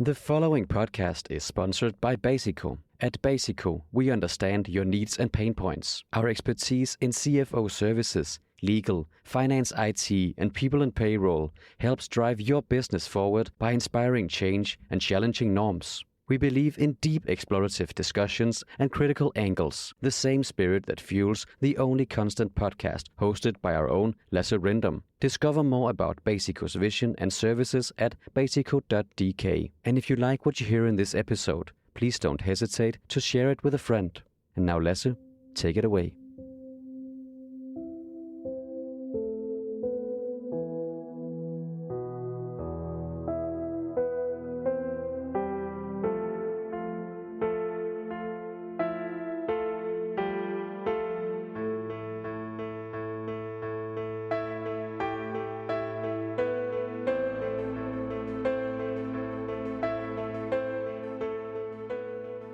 The following podcast is sponsored by Basico. At Basico, we understand your needs and pain points. Our expertise in CFO services, legal, finance IT, and people and payroll helps drive your business forward by inspiring change and challenging norms. We believe in deep explorative discussions and critical angles, the same spirit that fuels the Only Constant podcast hosted by our own Lasse Rindom. Discover more about Basico's vision and services at basico.dk. And if you like what you hear in this episode, please don't hesitate to share it with a friend. And now Lasse, take it away.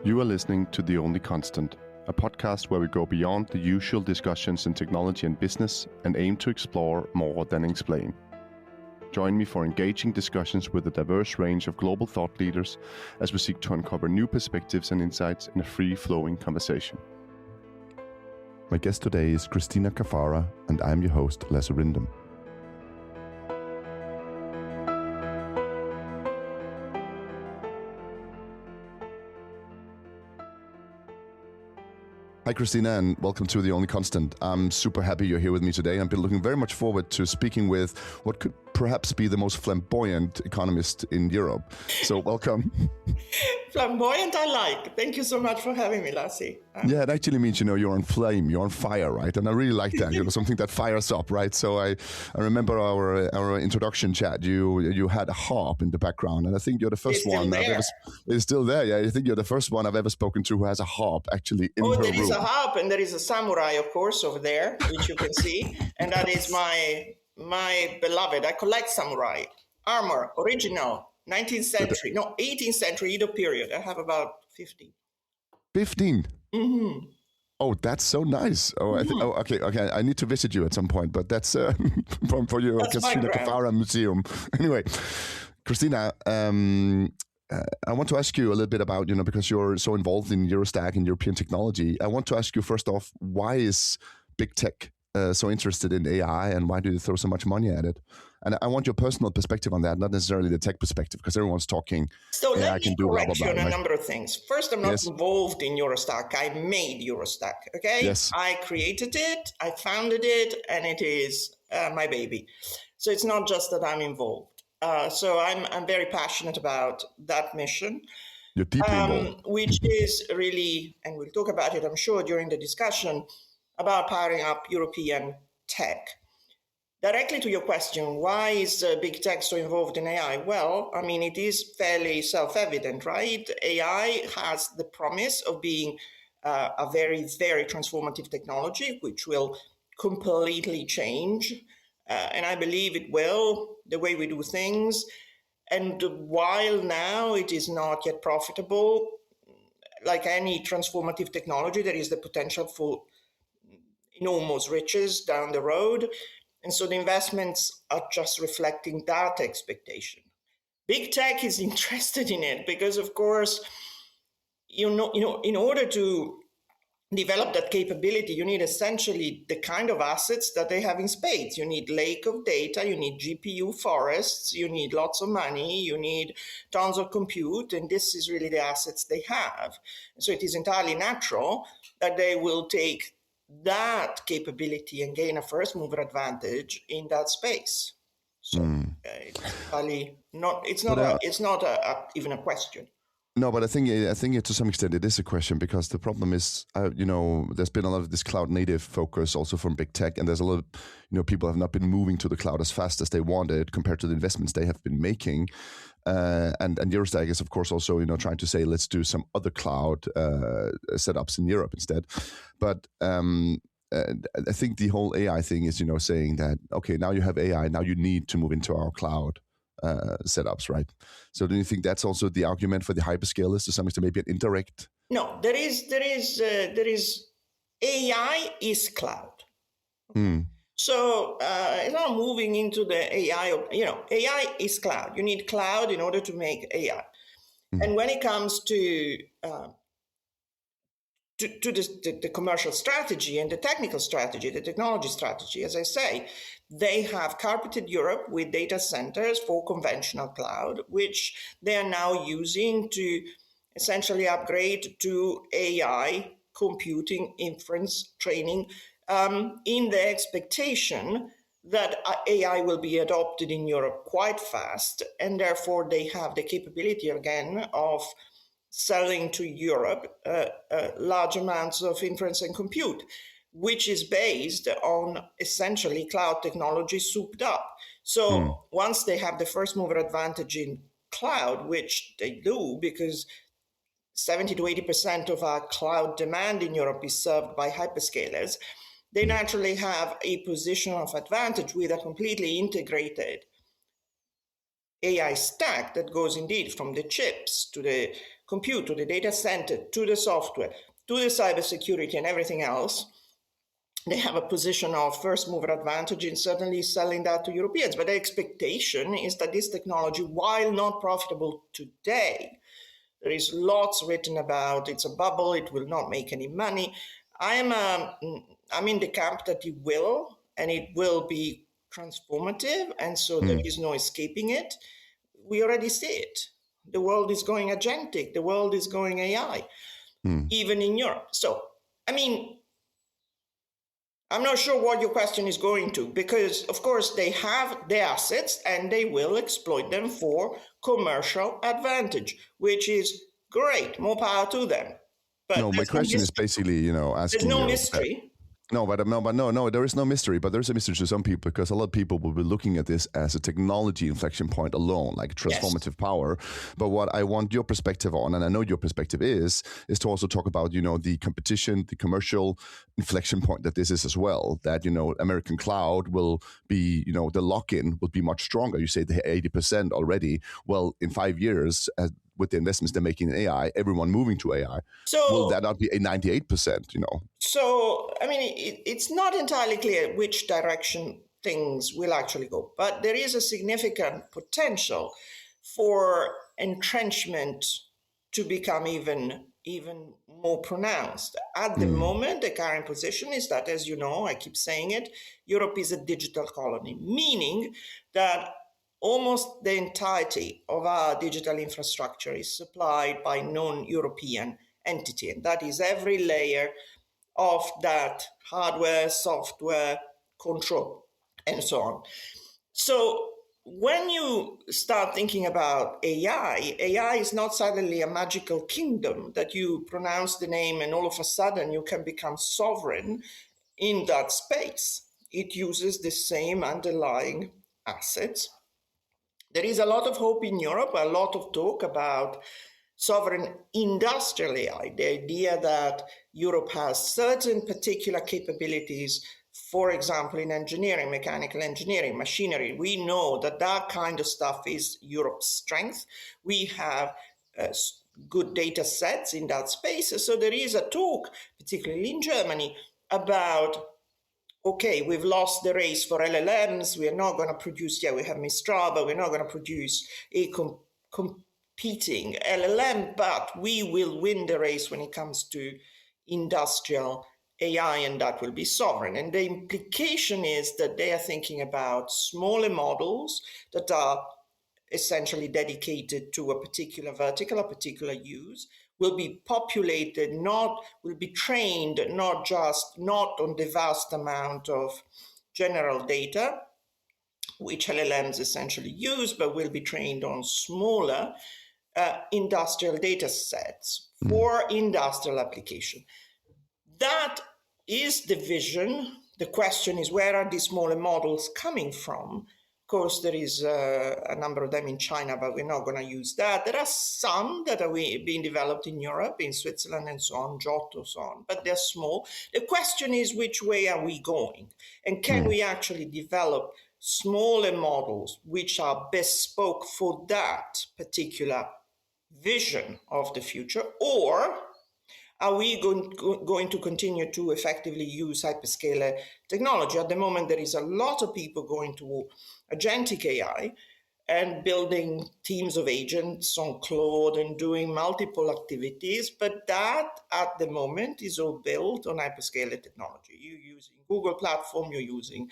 You are listening to The Only Constant, a podcast where we go beyond the usual discussions in technology and business and aim to explore more than explain. Join me for engaging discussions with a diverse range of global thought leaders as we seek to uncover new perspectives and insights in a free-flowing conversation. My guest today is Cristina Caffarra, and I'm your host, Lasse Rindom. Hi, Cristina, and welcome to The Only Constant. I'm super happy you're here with me today. I've been looking very much forward to speaking with what could perhaps be the most flamboyant economist in Europe. So welcome. Flamboyant, I like. Thank you so much for having me, Lasse. Yeah, it actually means, you're on flame, you're on fire, right? And I really like that, something that fires up, right? So I remember our introduction chat, you had a harp in the background, and I think you're the first one I've ever... It's still there, yeah. I think you're the first one I've ever spoken to who has a harp actually in her room. Oh, there is a harp, and there is a samurai, of course, over there, which you can see. And that is my beloved. I collect samurai armor, original, 19th century, 18th century, Edo period. I have about 15. 15? Mm-hmm. Oh, that's so nice. Oh, okay. I need to visit you at some point, but that's for your Cristina Caffarra Museum. Anyway, Cristina, I want to ask you a little bit about, because you're so involved in EuroStack and European technology. I want to ask you first off, why is big tech so interested in AI, and why do you throw so much money at it? And I want your personal perspective on that, not necessarily the tech perspective, because everyone's talking. So AI let can me do correct blah, blah, you blah, on a right? number of things. First, I'm not involved in EuroStack. I made EuroStack, okay? Yes. I created it, I founded it, and it is my baby. So it's not just that I'm involved. So I'm very passionate about that mission. You're deeply involved. Which is really, and we'll talk about it, I'm sure, during the discussion, about powering up European tech. Directly to your question, why is big tech so involved in AI? Well, it is fairly self-evident, right? AI has the promise of being a very, very transformative technology, which will completely change. And I believe it will, the way we do things. And while now it is not yet profitable, like any transformative technology, there is the potential for enormous riches down the road. And so the investments are just reflecting that expectation. Big tech is interested in it because, of course, in order to develop that capability, you need essentially the kind of assets that they have in spades. You need lake of data, you need GPU forests, you need lots of money, you need tons of compute, and this is really the assets they have. So it is entirely natural that they will take that capability and gain a first mover advantage in that space. So it's probably not. It's not even a question. No, but I think to some extent it is a question, because the problem is, there's been a lot of this cloud native focus also from big tech, and there's a lot of, people have not been moving to the cloud as fast as they wanted compared to the investments they have been making. And EuroStack is, of course, also, trying to say, let's do some other cloud setups in Europe instead. But I think the whole AI thing is, saying that, okay, now you have AI, now you need to move into our cloud setups, right? So do you think that's also the argument for the hyperscalers to some extent, maybe an indirect? No, there is AI is cloud. So it's not moving into the AI. AI is cloud. You need cloud in order to make AI. And when it comes to the commercial strategy and the technical strategy, the technology strategy, as I say, they have carpeted Europe with data centers for conventional cloud, which they are now using to essentially upgrade to AI, computing, inference, training, in the expectation that AI will be adopted in Europe quite fast, and therefore they have the capability again of selling to Europe large amounts of inference and compute, which is based on essentially cloud technology souped up. So once they have the first mover advantage in cloud, which they do because 70 to 80% of our cloud demand in Europe is served by hyperscalers, they naturally have a position of advantage with a completely integrated AI stack that goes indeed from the chips to the compute, to the data center, to the software, to the cybersecurity and everything else. They have a position of first mover advantage in certainly selling that to Europeans. But the expectation is that this technology, while not profitable today, there is lots written about it's a bubble, it will not make any money. I'm in the camp that it will, and it will be transformative, and so there is no escaping it. We already see it. The world is going agentic. The world is going AI, even in Europe. So, I mean, I'm not sure what your question is going to, because, of course, they have the assets and they will exploit them for commercial advantage, which is great. More power to them. But no, my question is basically, asking there's no you mystery. No, there is no mystery, but there's a mystery to some people because a lot of people will be looking at this as a technology inflection point alone, like transformative power. But what I want your perspective on, and I know your perspective is to also talk about, the competition, the commercial inflection point that this is as well, that, American cloud will be, the lock-in will be much stronger. You say the 80% already. Well, in 5 years, with the investments they're making in AI, everyone moving to AI, will that not be a 98%, So, I mean, it's not entirely clear which direction things will actually go, but there is a significant potential for entrenchment to become even more pronounced. At the moment, the current position is that, as you know, I keep saying it, Europe is a digital colony, meaning that almost the entirety of our digital infrastructure is supplied by non-European entity, and that is every layer of that hardware, software, control, and so on. So when you start thinking about AI is not suddenly a magical kingdom that you pronounce the name and all of a sudden you can become sovereign in that space. It uses the same underlying assets. There is a lot of hope in Europe, a lot of talk about sovereign industrial AI, the idea that Europe has certain particular capabilities, for example, in engineering, mechanical engineering, machinery. We know that that kind of stuff is Europe's strength. We have good data sets in that space. So there is a talk, particularly in Germany, about okay, we've lost the race for LLMs. We are not going to produce, we have Mistral, but we're not going to produce a competing LLM, but we will win the race when it comes to industrial AI, and that will be sovereign. And the implication is that they are thinking about smaller models that are essentially dedicated to a particular vertical, a particular use, will be populated, will be trained not on the vast amount of general data, which LLMs essentially use, but will be trained on smaller industrial data sets for industrial application. That is the vision. The question is, where are these smaller models coming from? Of course, there is a number of them in China, but we're not going to use that. There are some that are being developed in Europe, in Switzerland and so on, Giotto, so on, but they're small. The question is, which way are we going? And can we actually develop smaller models which are bespoke for that particular vision of the future? Or are we going to continue to effectively use hyperscaler technology? At the moment, there is a lot of people going to agentic AI, and building teams of agents on Claude and doing multiple activities. But that, at the moment, is all built on hyperscaler technology. You're using Google platform, you're using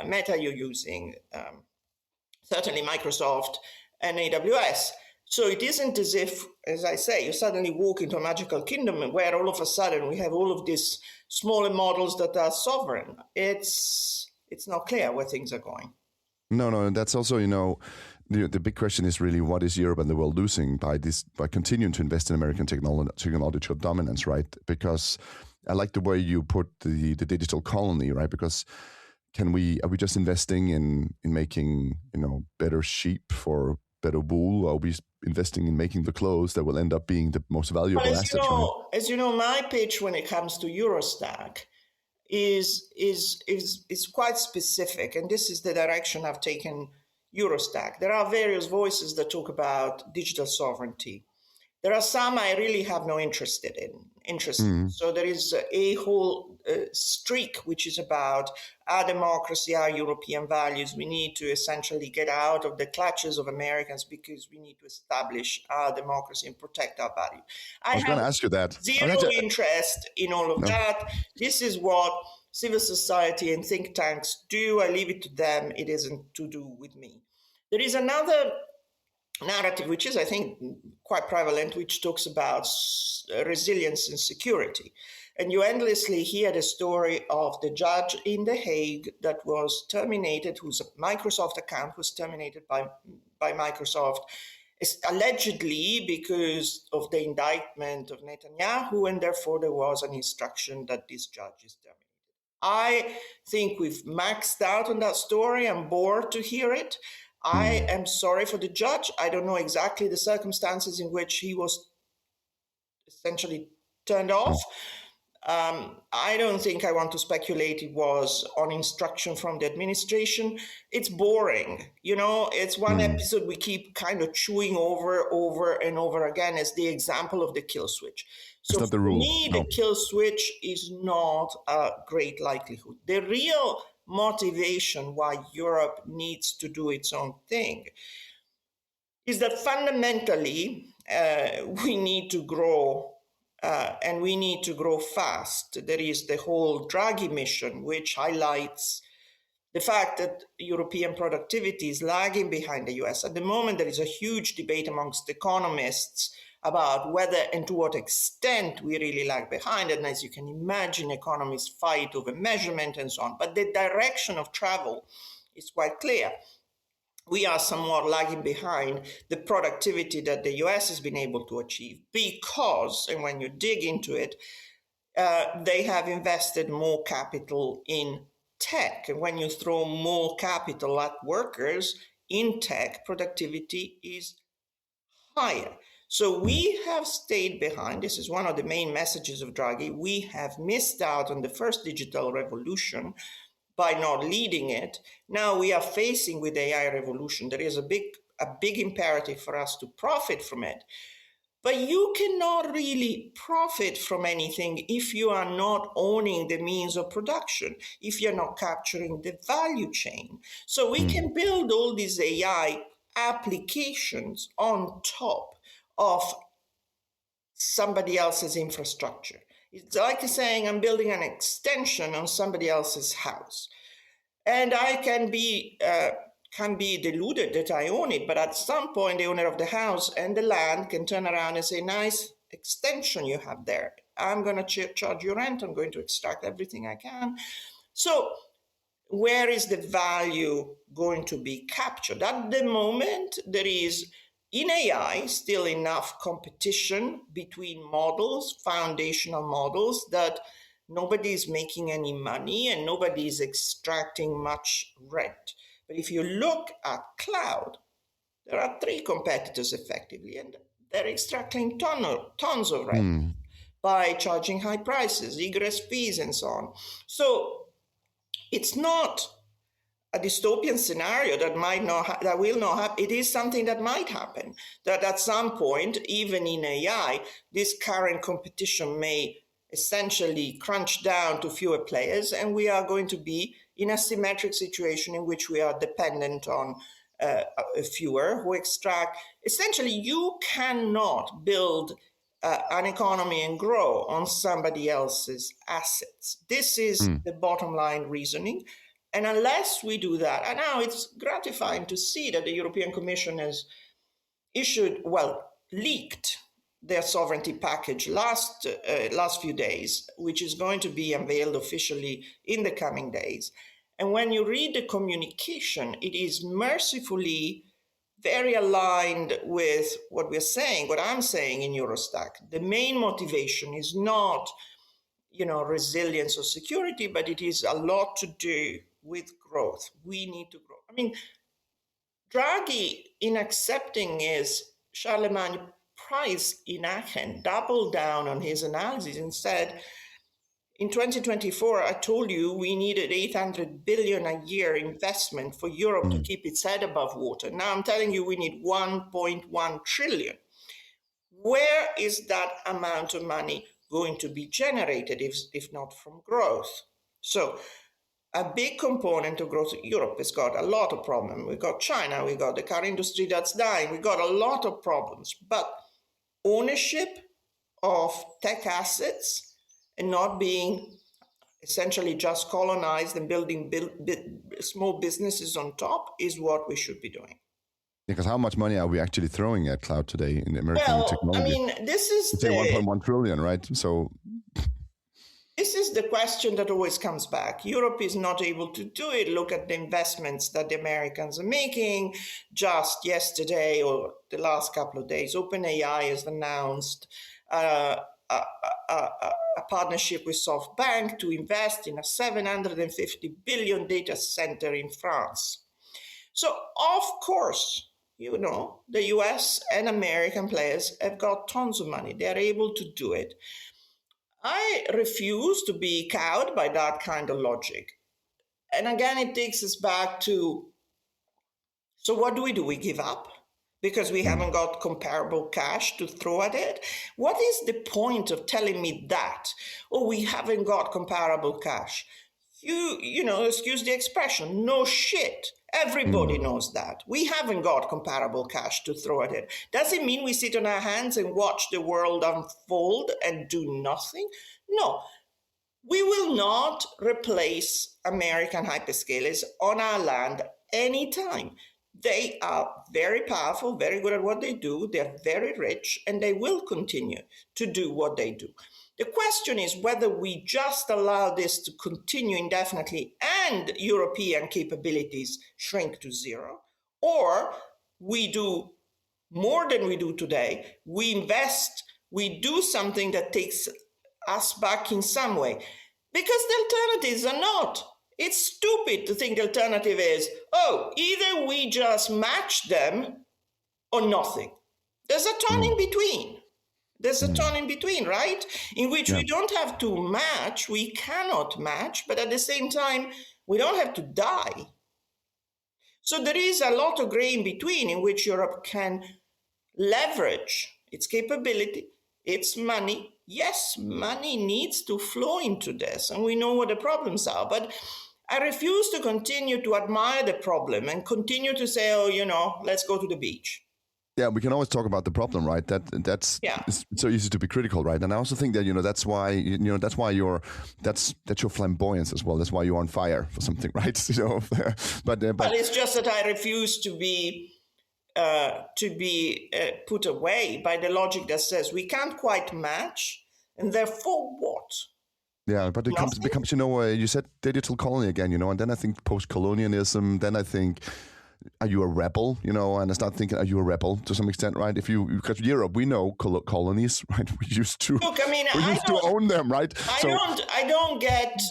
Meta, you're using certainly Microsoft and AWS. So it isn't as if, as I say, you suddenly walk into a magical kingdom where all of a sudden we have all of these smaller models that are sovereign. It's not clear where things are going. No, and that's also, the big question is really, what is Europe and the world losing by continuing to invest in American technological dominance, right? Because I like the way you put the digital colony, right? Because are we just investing in making, better sheep for better wool? Or are we investing in making the clothes that will end up being the most valuable asset? As you know, my pitch when it comes to EuroStack is quite specific, and this is the direction I've taken EuroStack. There are various voices that talk about digital sovereignty. There are some I really have no interest in. So there is a whole streak which is about our democracy, our European values. We need to essentially get out of the clutches of Americans because we need to establish our democracy and protect our values. I was going to ask you that. Zero interest in all of that. This is what civil society and think tanks do. I leave it to them. It isn't to do with me. There is another narrative, which is, I think, quite prevalent, which talks about resilience and security. And you endlessly hear the story of the judge in The Hague that was terminated, whose Microsoft account was terminated by Microsoft, allegedly because of the indictment of Netanyahu, and therefore there was an instruction that this judge is terminated. I think we've maxed out on that story. I'm bored to hear it. I am sorry for the judge. I don't know exactly the circumstances in which he was essentially turned off. I don't think I want to speculate it was on instruction from the administration. It's boring. It's one episode we keep kind of chewing over and over again as the example of the kill switch. So for me, the kill switch is not a great likelihood. The real motivation why Europe needs to do its own thing is that fundamentally we need to grow and we need to grow fast. There is the whole Draghi mission, which highlights the fact that European productivity is lagging behind the US. At the moment, there is a huge debate amongst economists about whether and to what extent we really lag behind. And as you can imagine, economists fight over measurement and so on. But the direction of travel is quite clear. We are somewhat lagging behind the productivity that the US has been able to achieve because, and when you dig into it, they have invested more capital in tech. And when you throw more capital at workers in tech, productivity is higher. So we have stayed behind. This is one of the main messages of Draghi. We have missed out on the first digital revolution by not leading it. Now we are facing with the AI revolution. There is a big imperative for us to profit from it. But you cannot really profit from anything if you are not owning the means of production, if you're not capturing the value chain. So we can build all these AI applications on top of somebody else's infrastructure. It's like saying I'm building an extension on somebody else's house. And I can be deluded that I own it, but at some point the owner of the house and the land can turn around and say, nice extension you have there. I'm going to charge you rent. I'm going to extract everything I can. So where is the value going to be captured? At the moment, there is in AI still enough competition between models, foundational models, that nobody is making any money and nobody is extracting much rent. But if you look at cloud, there are three competitors effectively, and they're extracting tons of rent by charging high prices, egress fees, and so on. So it's not a dystopian scenario that will not happen. It is something that might happen, that at some point, even in AI, this current competition may essentially crunch down to fewer players, and we are going to be in a symmetric situation in which we are dependent on fewer who extract. Essentially, you cannot build an economy and grow on somebody else's assets. This is the bottom line reasoning. And unless we do that, and now it's gratifying to see that the European Commission has leaked their sovereignty package last few days, which is going to be unveiled officially in the coming days. And when you read the communication, it is mercifully very aligned with what we're saying, what I'm saying in EuroStack. The main motivation is not, resilience or security, but it is a lot to do with growth. We need to grow. I mean, Draghi, in accepting his Charlemagne Prize in Aachen, doubled down on his analysis and said, in 2024, I told you we needed 800 billion a year investment for Europe to keep its head above water. Now I'm telling you we need 1.1 trillion. Where is that amount of money going to be generated if not from growth? So a big component of growth, Europe has got a lot of problems. We've got China, we've got the car industry that's dying, we've got a lot of problems. But ownership of tech assets and not being essentially just colonized and building small businesses on top is what we should be doing. Because how much money are we actually throwing at cloud today in American technology? I mean, this is it's 1.1 trillion, right? So this is the question that always comes back. Europe is not able to do it. Look at the investments that the Americans are making. Just yesterday or the last couple of days, OpenAI has announced a partnership with SoftBank to invest in a 750 billion data center in France. So, of course, the US and American players have got tons of money. They're able to do it. I refuse to be cowed by that kind of logic. And again, it takes us back to, so what do? We give up because we haven't got comparable cash to throw at it? What is the point of telling me that? Oh, we haven't got comparable cash. Excuse the expression, no shit. Everybody knows that. We haven't got comparable cash to throw at it. Does it mean we sit on our hands and watch the world unfold and do nothing? No. We will not replace American hyperscalers on our land anytime. They are very powerful, very good at what they do. They're very rich, and they will continue to do what they do. The question is whether we just allow this to continue indefinitely and European capabilities shrink to zero, or we do more than we do today. We invest, we do something that takes us back in some way. Because the alternatives are not. It's stupid to think the alternative is, either we just match them or nothing. There's a ton in between. There's a ton in between, right? In which we don't have to match, we cannot match, but at the same time, we don't have to die. So there is a lot of gray in between in which Europe can leverage its capability, its money. Yes, money needs to flow into this, and we know what the problems are, but I refuse to continue to admire the problem and continue to say, let's go to the beach. Yeah, we can always talk about the problem, right? That's it's so easy to be critical, right? And I also think that that's why that's your flamboyance as well. That's why you're on fire for something, right? But it's just that I refuse to be put away by the logic that says we can't quite match, and therefore what? Yeah, but it becomes you said digital colony again, and then I think post-colonialism. Then I think, are you a rebel? And I start thinking, are you a rebel to some extent, right? Because Europe, we know colonies, right? We used to own them, right? I don't get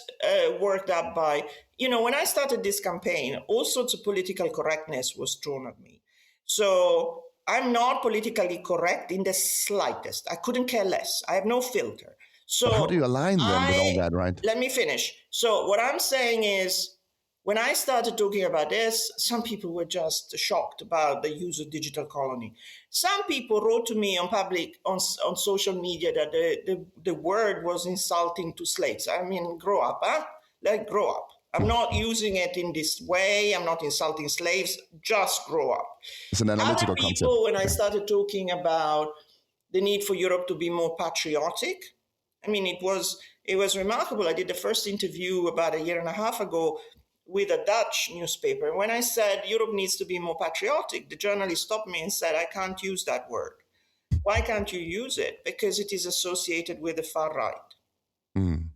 worked up by, when I started this campaign, all sorts of political correctness was thrown at me. So I'm not politically correct in the slightest. I couldn't care less. I have no filter. So but how do you align them with all that, right? Let me finish. So what I'm saying is, when I started talking about this, some people were just shocked about the use of digital colony. Some people wrote to me on social media that the word was insulting to slaves. I mean, grow up, huh? Grow up. I'm not using it in this way. I'm not insulting slaves. Just grow up. It's an analytical Other people, concept. when I started talking about the need for Europe to be more patriotic, I mean, it was remarkable. I did the first interview about a year and a half ago with a Dutch newspaper. When I said Europe needs to be more patriotic, the journalist stopped me and said, I can't use that word. Why can't you use it? Because it is associated with the far right. Mm.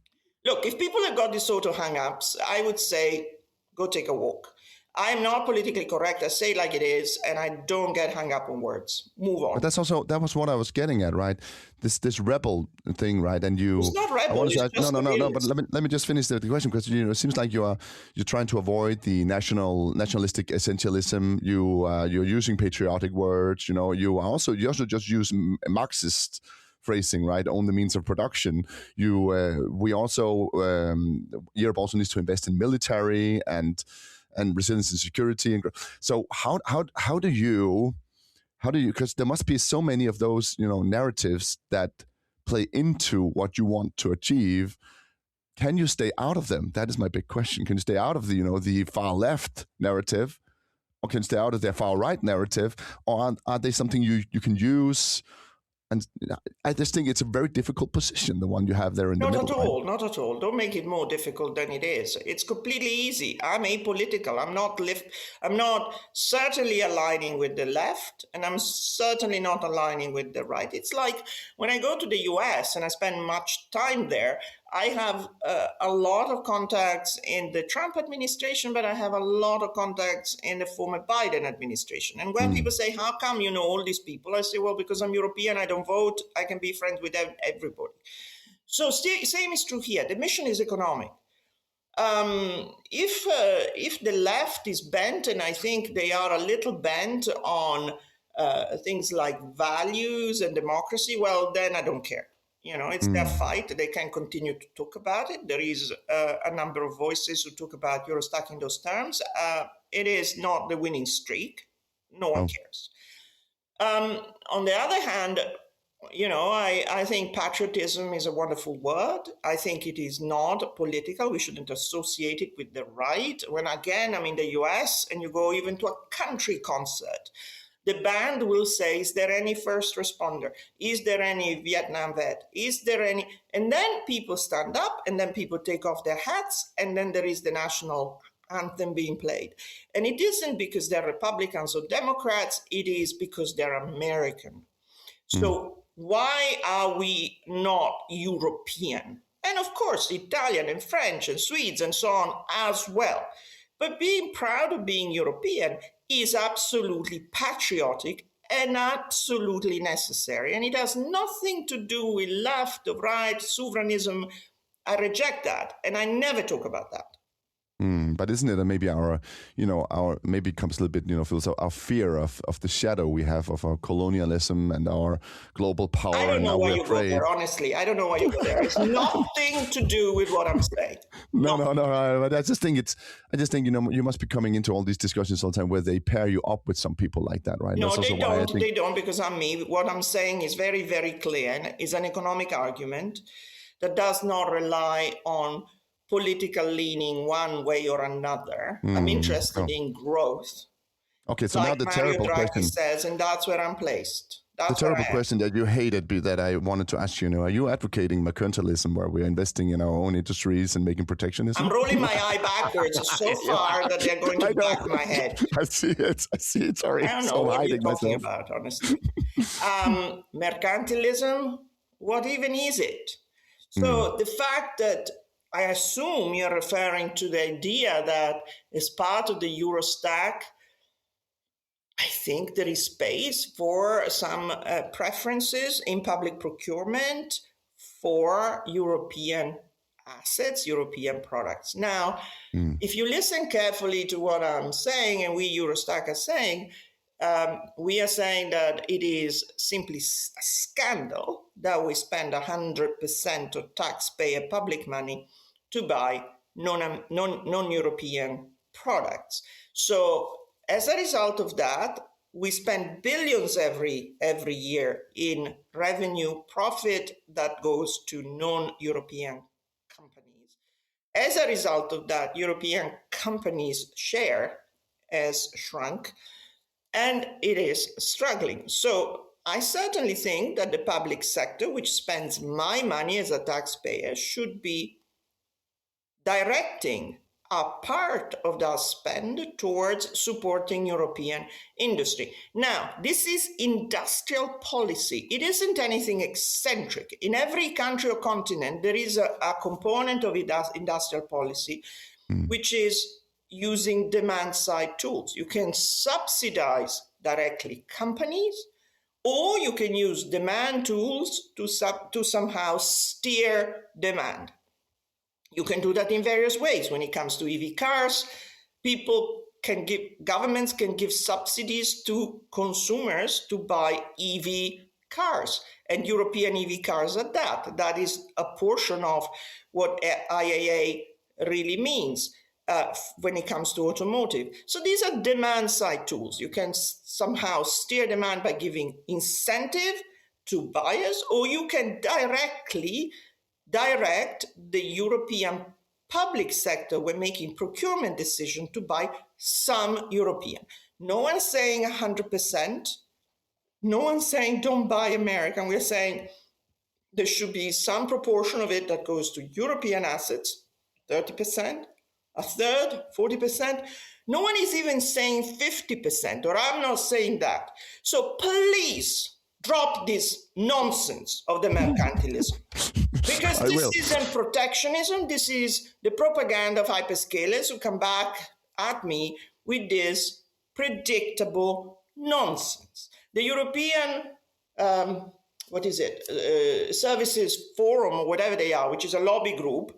Look, if people have got these sort of hang-ups, I would say, go take a walk. I'm not politically correct. I say it like it is, and I don't get hung up on words. Move on. But that was what I was getting at, right? This rebel thing, right? And you, it's not rebel. It's just no. But let me just finish the question, because it seems like you're trying to avoid the nationalistic essentialism. You're using patriotic words. You also just use Marxist phrasing, right? Own the means of production. Europe also needs to invest in military and resilience and security. And so how do you, because there must be so many of those narratives that play into what you want to achieve. Can you stay out of them? That is my big question. Can you stay out of the far left narrative, or can you stay out of their far right narrative, or are they something you can use? And I just think it's a very difficult position, the one you have there in the middle. Not at all. Don't make it more difficult than it is. It's completely easy. I'm apolitical. I'm not certainly aligning with the left, and I'm certainly not aligning with the right. It's like when I go to the US and I spend much time there, I have a lot of contacts in the Trump administration, but I have a lot of contacts in the former Biden administration. And when people say, how come you know all these people? I say, well, because I'm European, I don't vote, I can be friends with everybody. So same is true here. The mission is economic. If the left is bent, and I think they are a little bent on things like values and democracy, well, then I don't care. It's their fight. They can continue to talk about it. There is a number of voices who talk about EuroStack in those terms. It is not the winning streak. No one cares. On the other hand, I think patriotism is a wonderful word. I think it is not political. We shouldn't associate it with the right. When, again, I'm in the US and you go even to a country concert, the band will say, is there any first responder? Is there any Vietnam vet? Is there any? And then people stand up, and then people take off their hats, and then there is the national anthem being played. And it isn't because they're Republicans or Democrats, it is because they're American. So why are we not European? And of course, Italian and French and Swedes and so on as well. But being proud of being European is absolutely patriotic and absolutely necessary. And it has nothing to do with left or right, sovereignism. I reject that. And I never talk about that. But isn't it maybe our maybe it comes a little bit, feels our fear of the shadow we have of our colonialism and our global power. I don't know why you go there, honestly. I don't know why you go there. It's nothing to do with what I'm saying. No. But I just think you must be coming into all these discussions all the time where they pair you up with some people like that, right? No, they don't, because I'm me. What I'm saying is very, very clear, and is an economic argument that does not rely on political leaning one way or another. I'm interested in growth. Okay, so like now the Mario terrible Draghi question says, and that's where I'm placed. The terrible question that you hated, that I wanted to ask you, are you advocating mercantilism, where we're investing in our own industries and making protectionism? I'm rolling my eye backwards so far that they're going to back my head. I see it. Sorry. I don't know what you're talking about, honestly. Mercantilism, what even is it? So the fact that I assume you're referring to the idea that as part of the EuroStack, I think there is space for some preferences in public procurement for European assets, European products. Now, if you listen carefully to what I'm saying, and we EuroStack are saying, we are saying that it is simply a scandal that we spend 100% of taxpayer public money to buy non-European products. So as a result of that, we spend billions every year in revenue profit that goes to non-European companies. As a result of that, European companies' share has shrunk and it is struggling. So I certainly think that the public sector, which spends my money as a taxpayer, should be directing a part of that spend towards supporting European industry. Now, this is industrial policy. It isn't anything eccentric. In every country or continent, there is a component of industrial policy, which is using demand-side tools. You can subsidize directly companies, or you can use demand tools to somehow steer demand. You can do that in various ways. When it comes to EV cars, governments can give subsidies to consumers to buy EV cars, and European EV cars at that. That is a portion of what IAA really means when it comes to automotive. So these are demand side tools. You can somehow steer demand by giving incentive to buyers, or you can directly direct the European public sector when making procurement decisions to buy some European. No one's saying 100%. No one's saying don't buy American. We're saying there should be some proportion of it that goes to European assets, 30%, a third, 40%. No one is even saying 50%, or I'm not saying that. So please drop this nonsense of the mercantilism. Because this isn't protectionism, this is the propaganda of hyperscalers who come back at me with this predictable nonsense. The European, Services Forum, or whatever they are, which is a lobby group,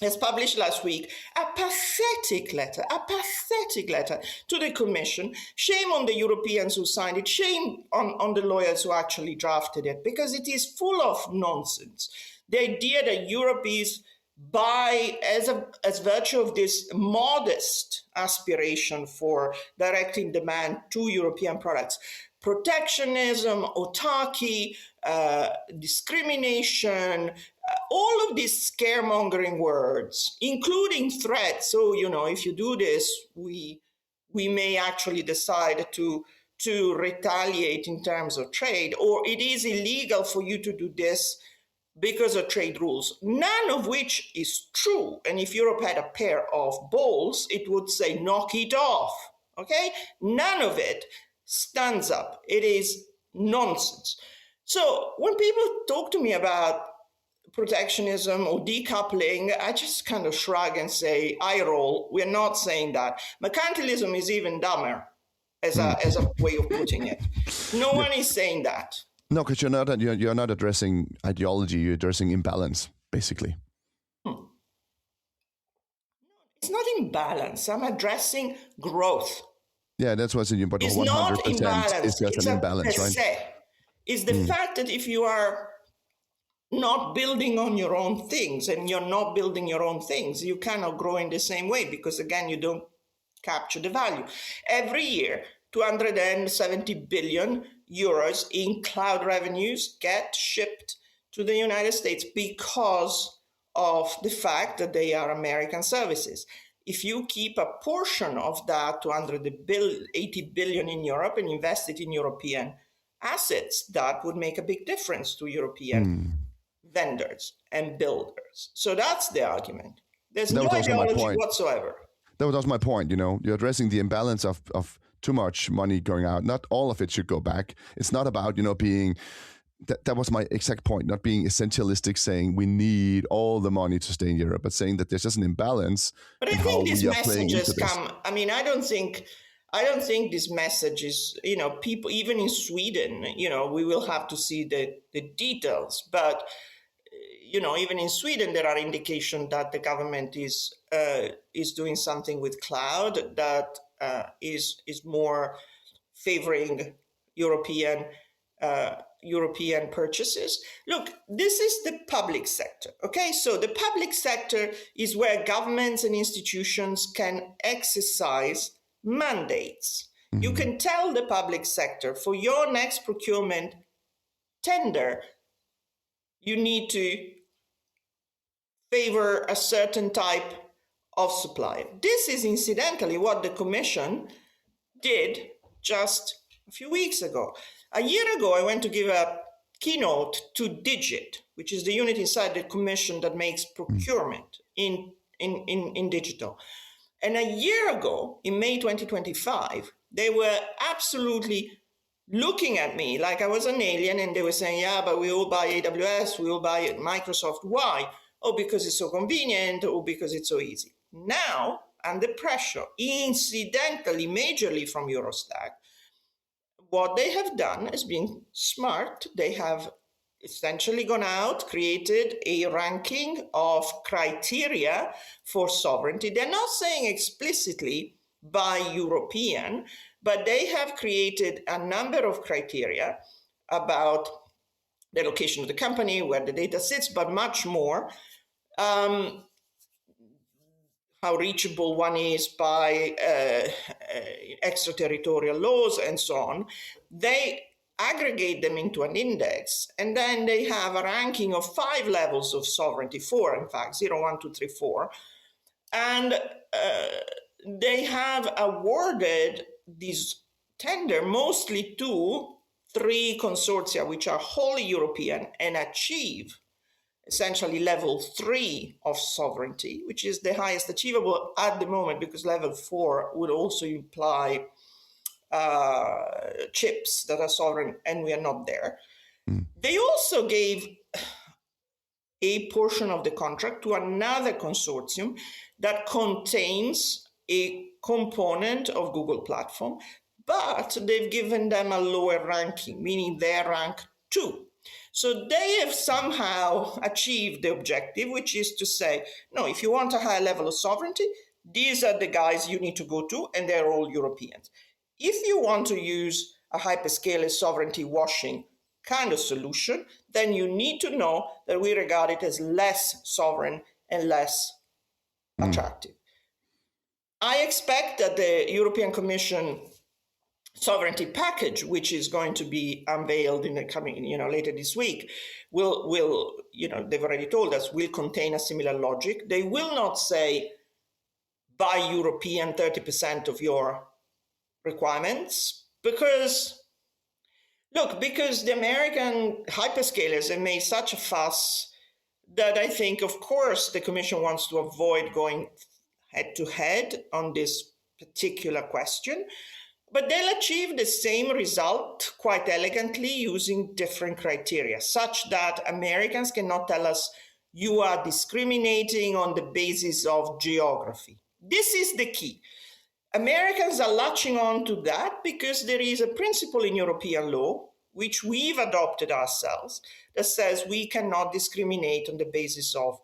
has published last week a pathetic letter to the Commission. Shame on the Europeans who signed it, shame on the lawyers who actually drafted it, because it is full of nonsense. The idea that Europe is, as virtue of this modest aspiration for directing demand to European products, protectionism, autarky, discrimination, all of these scaremongering words, including threats. So, if you do this, we may actually decide to retaliate in terms of trade, or it is illegal for you to do this because of trade rules, none of which is true. And if Europe had a pair of balls, it would say, knock it off, okay? None of it stands up. It is nonsense. So when people talk to me about protectionism or decoupling, I just kind of shrug and say, eye roll. We're not saying that. Mercantilism is even dumber as a way of putting it. No one is saying that. No, because you're not addressing ideology. You're addressing imbalance, basically. It's not imbalance. I'm addressing growth. Yeah, that's what's in you. But it's 100% not imbalance. is just an imbalance, right? It's the fact that if you are not building on your own things, and you're not building your own things, you cannot grow in the same way, because again, you don't capture the value. Every year, 270 billion euros in cloud revenues get shipped to the United States because of the fact that they are American services. If you keep a portion of that 280 billion in Europe and invest it in European assets, that would make a big difference to European vendors and builders. So that's the argument. There's no ideology whatsoever. That was also my point. You're addressing the imbalance of too much money going out. Not all of it should go back. It's not about, being, that was my exact point, not being essentialistic, saying we need all the money to stay in Europe, but saying that there's just an imbalance. But I think these messages come, I don't think this message is, people, even in Sweden, we will have to see the details, but even in Sweden, there are indications that the government is doing something with cloud that is more favoring European purchases. Look, this is the public sector. Okay, so the public sector is where governments and institutions can exercise mandates. Mm-hmm. You can tell the public sector, for your next procurement tender, you need to favor a certain type of supplier. This is incidentally what the Commission did just a few weeks ago. A year ago, I went to give a keynote to Digit, which is the unit inside the Commission that makes procurement in digital. And a year ago, in May 2025, they were absolutely looking at me like I was an alien, and they were saying, yeah, but we all buy AWS, we all buy Microsoft. Why? Oh, because it's so convenient, or because it's so easy. Now, under pressure, incidentally, majorly from EuroStack, what they have done has been smart. They have essentially gone out, created a ranking of criteria for sovereignty. They're not saying explicitly by European, but they have created a number of criteria about the location of the company, where the data sits, but much more. How reachable one is by extraterritorial laws and so on. They aggregate them into an index, and then they have a ranking of 5 levels of sovereignty, 4 in fact, 0, 1, 2, 3, 4. And they have awarded this tender mostly to 3 consortia, which are wholly European and achieve essentially level 3 of sovereignty, which is the highest achievable at the moment, because level 4 would also imply chips that are sovereign, and we are not there. They also gave a portion of the contract to another consortium that contains a component of Google platform, but they've given them a lower ranking, meaning they're rank 2. So they have somehow achieved the objective, which is to say, no, if you want a higher level of sovereignty, these are the guys you need to go to, and they're all Europeans. If you want to use a hyperscaler sovereignty washing kind of solution, then you need to know that we regard it as less sovereign and less attractive. I expect that the European Commission sovereignty package, which is going to be unveiled in the coming, later this week, will, they've already told us, will contain a similar logic. They will not say, buy European 30% of your requirements, because the American hyperscalers have made such a fuss that I think, of course, the Commission wants to avoid going head to head on this particular question. But they'll achieve the same result quite elegantly using different criteria, such that Americans cannot tell us you are discriminating on the basis of geography. This is the key. Americans are latching on to that because there is a principle in European law, which we've adopted ourselves, that says we cannot discriminate on the basis of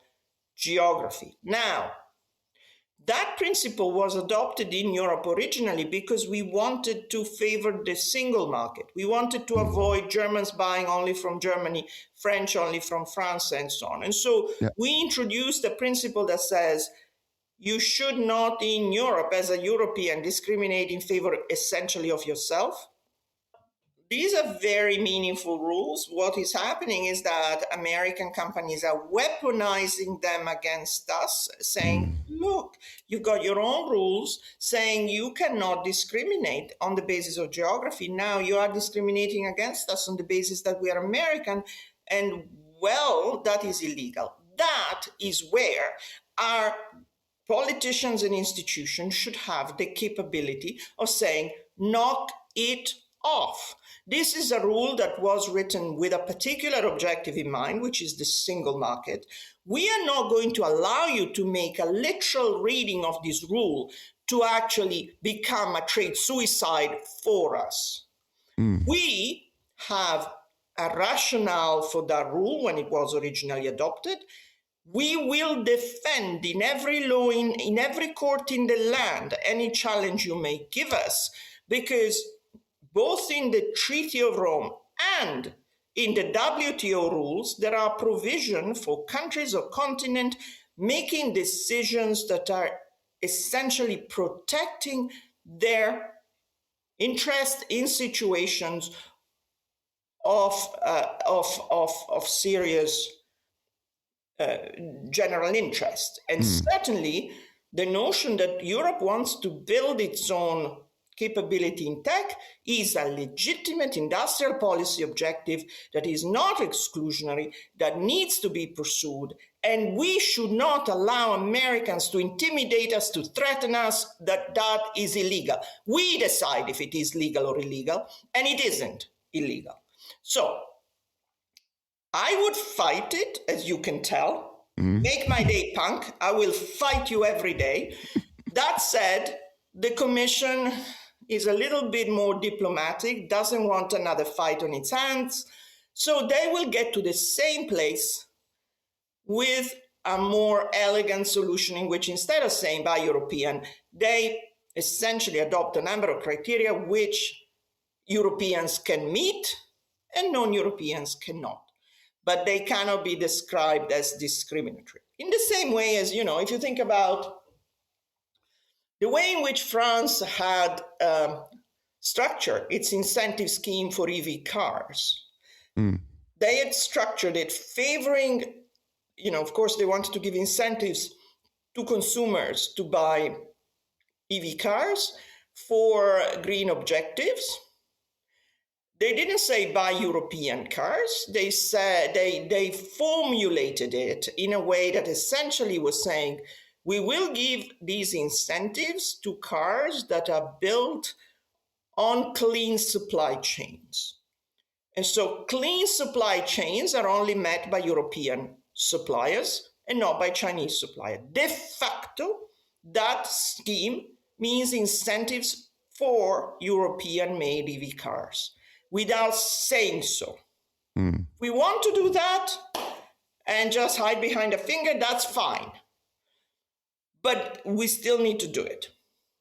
geography. Now, that principle was adopted in Europe originally because we wanted to favor the single market. We wanted to avoid Germans buying only from Germany, French only from France, and so on. And so we introduced a principle that says you should not, in Europe, as a European, discriminate in favor essentially of yourself. These are very meaningful rules. What is happening is that American companies are weaponizing them against us, saying, look, you've got your own rules saying you cannot discriminate on the basis of geography. Now you are discriminating against us on the basis that we are American, and well, that is illegal. That is where our politicians and institutions should have the capability of saying, knock it off. This is a rule that was written with a particular objective in mind, which is the single market. We are not going to allow you to make a literal reading of this rule to actually become a trade suicide for us. We have a rationale for that rule when it was originally adopted. We will defend in every law, in every court in the land, any challenge you may give us, because both in the Treaty of Rome and in the WTO rules, there are provisions for countries or continent making decisions that are essentially protecting their interest in situations of serious general interest. And certainly the notion that Europe wants to build its own capability in tech is a legitimate industrial policy objective that is not exclusionary, that needs to be pursued. And we should not allow Americans to intimidate us, to threaten us that that is illegal. We decide if it is legal or illegal, and it isn't illegal. So I would fight it, as you can tell. Make my day, punk. I will fight you every day. That said, the Commission is a little bit more diplomatic, doesn't want another fight on its hands. So they will get to the same place with a more elegant solution in which, instead of saying buy European, they essentially adopt a number of criteria which Europeans can meet and non-Europeans cannot. But they cannot be described as discriminatory. In the same way as, if you think about the way in which France had structured its incentive scheme for EV cars, they had structured it favoring, of course, they wanted to give incentives to consumers to buy EV cars for green objectives. They didn't say buy European cars. They said they formulated it in a way that essentially was saying, we will give these incentives to cars that are built on clean supply chains. And so clean supply chains are only met by European suppliers and not by Chinese suppliers. De facto, that scheme means incentives for European-made EV cars without saying so. We want to do that and just hide behind a finger, that's fine. But we still need to do it.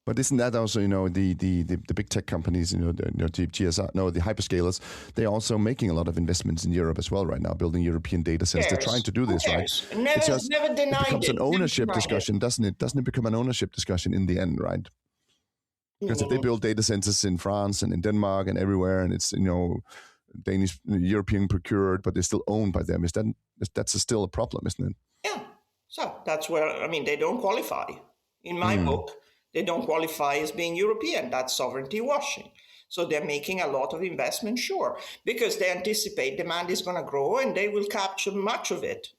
But isn't that also, the big tech companies, the hyperscalers, they're also making a lot of investments in Europe as well right now, building European data centers. They're trying to do this, right? Never denied it becomes an ownership discussion, doesn't it? Doesn't it become an ownership discussion in the end, right? Because if they build data centers in France and in Denmark and everywhere, and it's, Danish, European procured, but they're still owned by them, that's still a problem, isn't it? Yeah. So that's where, they don't qualify. In my book, they don't qualify as being European. That's sovereignty washing. So they're making a lot of investment, sure, because they anticipate demand is going to grow and they will capture much of it.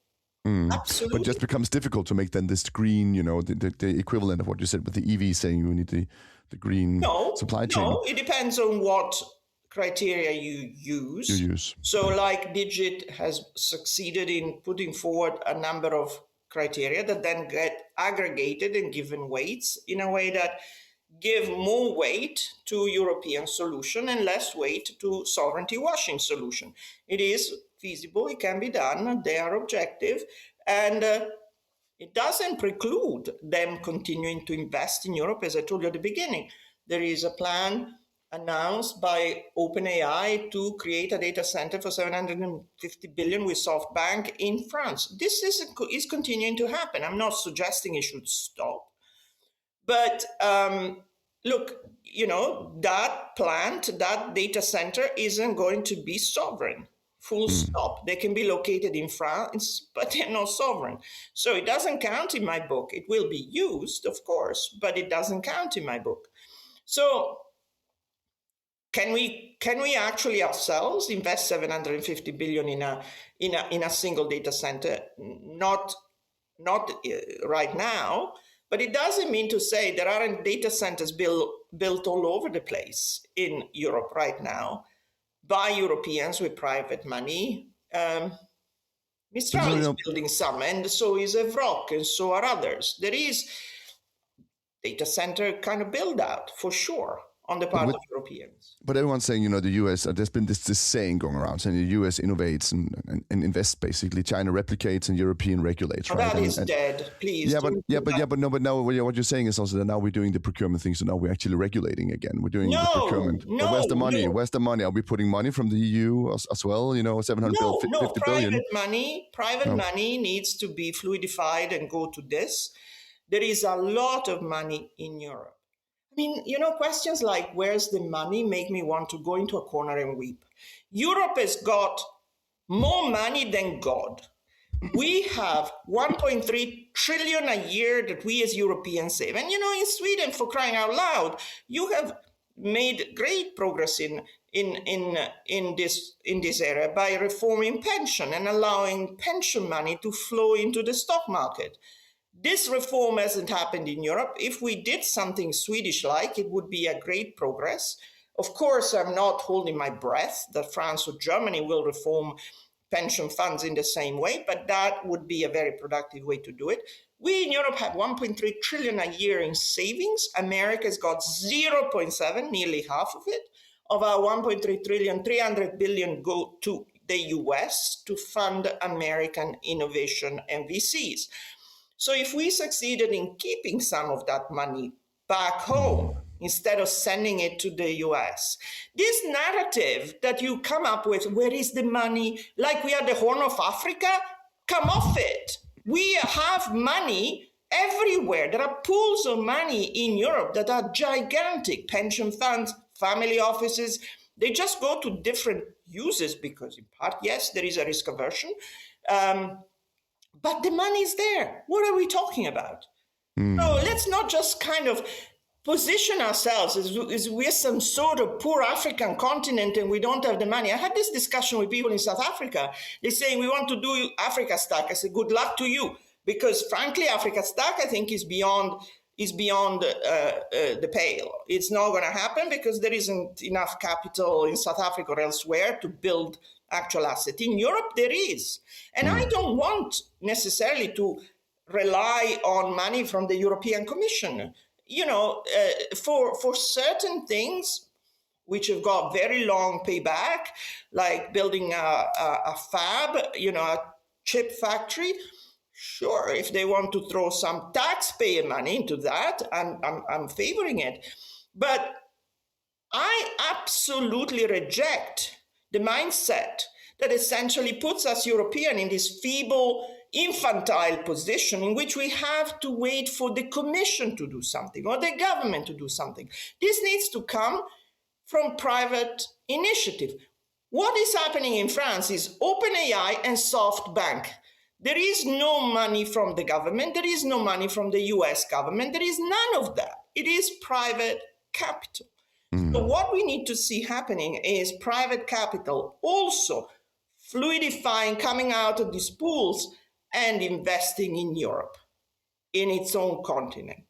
Absolutely. But it just becomes difficult to make then this green, the equivalent of what you said with the EV, saying you need the green supply chain. No, it depends on what criteria you use. So like Digit has succeeded in putting forward a number of criteria that then get aggregated and given weights in a way that give more weight to European solution and less weight to sovereignty washing solution. It is feasible, it can be done, they are objective, and it doesn't preclude them continuing to invest in Europe. As I told you at the beginning, there is a plan announced by OpenAI to create a data center for 750 billion with SoftBank in France. This is continuing to happen. I'm not suggesting it should stop. But look, that plant, that data center isn't going to be sovereign. Full stop. They can be located in France, but they're not sovereign. So it doesn't count in my book. It will be used, of course, but it doesn't count in my book. So can we actually ourselves invest 750 billion in a single data center? Not right now, but it doesn't mean to say there aren't data centers built all over the place in Europe right now by Europeans with private money. Mistral is building some, and so is Evrock, and so are others. There is data center kind of build out for sure on the part of Europeans. But everyone's saying, the US, there's been this saying going around saying the US innovates and invests basically, China replicates and European regulates, right? That is dead, please. But now what you're saying is also that now we're doing the procurement thing, so now we're actually regulating again. We're doing the procurement. But where's the money? Where's the money? Are we putting money from the EU as well? 750 billion? Private money needs to be fluidified and go to this. There is a lot of money in Europe. Questions like where's the money make me want to go into a corner and weep. Europe has got more money than God. We have 1.3 trillion a year that we as Europeans save. And in Sweden, for crying out loud, you have made great progress in this area by reforming pension and allowing pension money to flow into the stock market. This reform hasn't happened in Europe. If we did something Swedish-like, it would be a great progress. Of course, I'm not holding my breath that France or Germany will reform pension funds in the same way, but that would be a very productive way to do it. We in Europe have 1.3 trillion a year in savings. America's got 0.7, nearly half of it. Of our 1.3 trillion, 300 billion go to the US to fund American innovation and VCs. So if we succeeded in keeping some of that money back home, instead of sending it to the US. This narrative that you come up with, where is the money, like we are the Horn of Africa, come off it. We have money everywhere. There are pools of money in Europe that are gigantic. Pension funds, family offices, they just go to different uses because in part, yes, there is a risk aversion, but the money is there. What are we talking about? So let's not just kind of position ourselves as we're some sort of poor African continent and we don't have the money. I had this discussion with people in South Africa. They're saying, we want to do EuroStack. I said, good luck to you. Because frankly, EuroStack, I think, is beyond the pale. It's not going to happen because there isn't enough capital in South Africa or elsewhere to build actual asset. In Europe, there is. And I don't want necessarily to rely on money from the European Commission. For certain things which have got very long payback, like building a fab, a chip factory, sure, if they want to throw some taxpayer money into that, I'm favoring it. But I absolutely reject the mindset that essentially puts us European in this feeble, infantile position in which we have to wait for the Commission to do something or the government to do something. This needs to come from private initiative. What is happening in France is OpenAI and SoftBank. There is no money from the government. There is no money from the US government. There is none of that. It is private capital. So what we need to see happening is private capital also fluidifying, coming out of these pools and investing in Europe, in its own continent.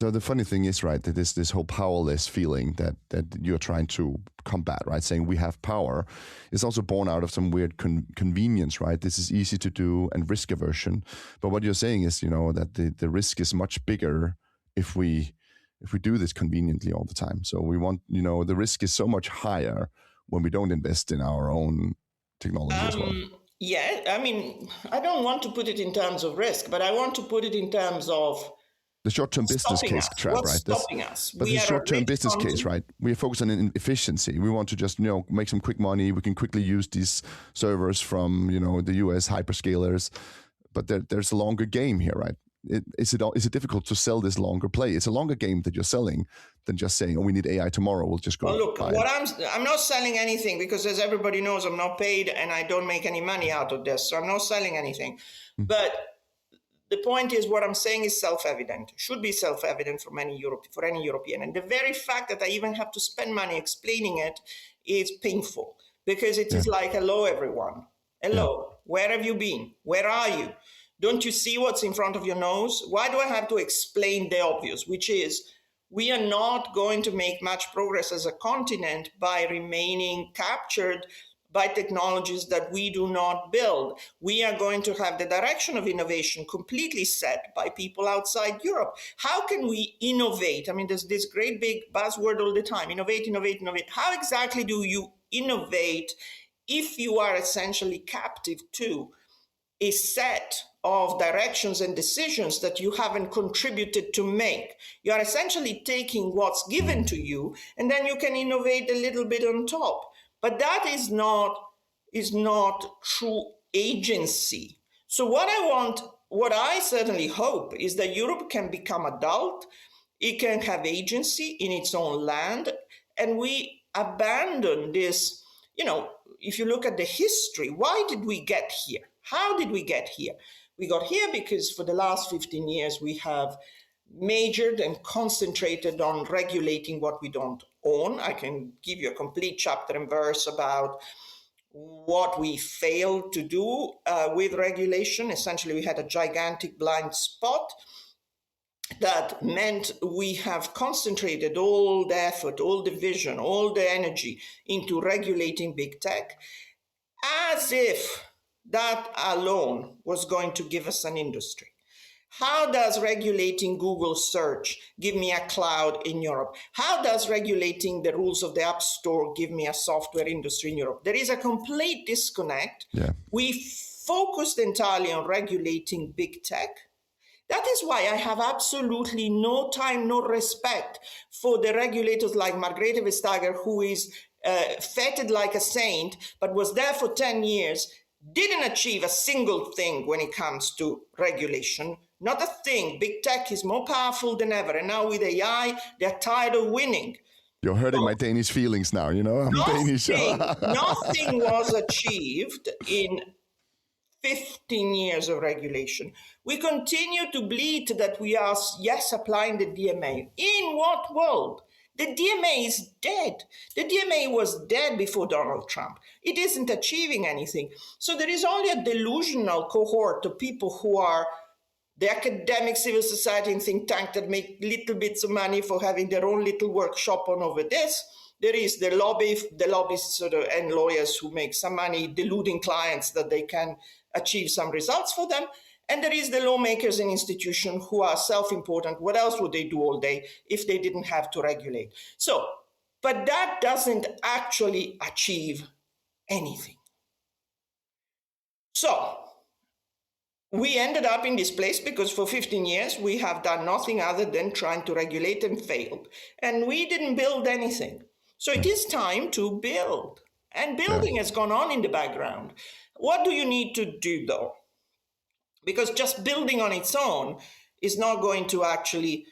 So the funny thing is, right, that this whole powerless feeling that you're trying to combat, right, saying we have power, is also born out of some weird convenience, right? This is easy to do and risk aversion. But what you're saying is, that the risk is much bigger if we do this conveniently all the time. So we want, the risk is so much higher when we don't invest in our own technology as well. Yeah, I mean, I don't want to put it in terms of risk, but I want to put it in terms of the short-term business case trap, What's right? stopping us? But the short-term business case, right? We are focused on efficiency. We want to just, make some quick money. We can quickly use these servers from, the US hyperscalers. But there's a longer game here, right? Is it difficult to sell this longer play? It's a longer game that you're selling than just saying, we need AI tomorrow. We'll just go. Well, look, I'm not selling anything because, as everybody knows, I'm not paid and I don't make any money out of this. So I'm not selling anything. But the point is, what I'm saying is self-evident. Should be self-evident for any European. And the very fact that I even have to spend money explaining it is painful because it is like, hello, everyone. Hello, where have you been? Where are you? Don't you see what's in front of your nose? Why do I have to explain the obvious, which is we are not going to make much progress as a continent by remaining captured by technologies that we do not build. We are going to have the direction of innovation completely set by people outside Europe. How can we innovate? I mean, there's this great big buzzword all the time, innovate, innovate, innovate. How exactly do you innovate if you are essentially captive to a set of directions and decisions that you haven't contributed to make? You are essentially taking what's given to you, and then you can innovate a little bit on top. But that is not true agency. So what I certainly hope is that Europe can become adult, it can have agency in its own land, and we abandon this, if you look at the history, why did we get here? How did we get here? We got here because for the last 15 years, we have majored and concentrated on regulating what we don't own. I can give you a complete chapter and verse about what we failed to do with regulation. Essentially, we had a gigantic blind spot that meant we have concentrated all the effort, all the vision, all the energy into regulating big tech, as if that alone was going to give us an industry. How does regulating Google search give me a cloud in Europe? How does regulating the rules of the App Store give me a software industry in Europe? There is a complete disconnect. Yeah. We focused entirely on regulating big tech. That is why I have absolutely no time, no respect for the regulators like Margrethe Vestager, who is feted like a saint, but was there for 10 years, didn't achieve a single thing when it comes to regulation. Not a thing. Big tech is more powerful than ever. And now with AI, they're tired of winning. You're hurting my Danish feelings now, I'm Danish. Nothing was achieved in 15 years of regulation. We continue to bleat that we are, yes, applying the DMA. In what world? The DMA is dead. The DMA was dead before Donald Trump. It isn't achieving anything. So there is only a delusional cohort of people who are the academic civil society and think tank that make little bits of money for having their own little workshop on over this. There is the lobbyists and lawyers who make some money deluding clients that they can achieve some results for them. And there is the lawmakers and institutions who are self-important. What else would they do all day if they didn't have to regulate? So, but that doesn't actually achieve anything. So, we ended up in this place because for 15 years, we have done nothing other than trying to regulate and failed. And we didn't build anything. So it is time to build. And building has gone on in the background. What do you need to do, though? Because just building on its own is not going to actually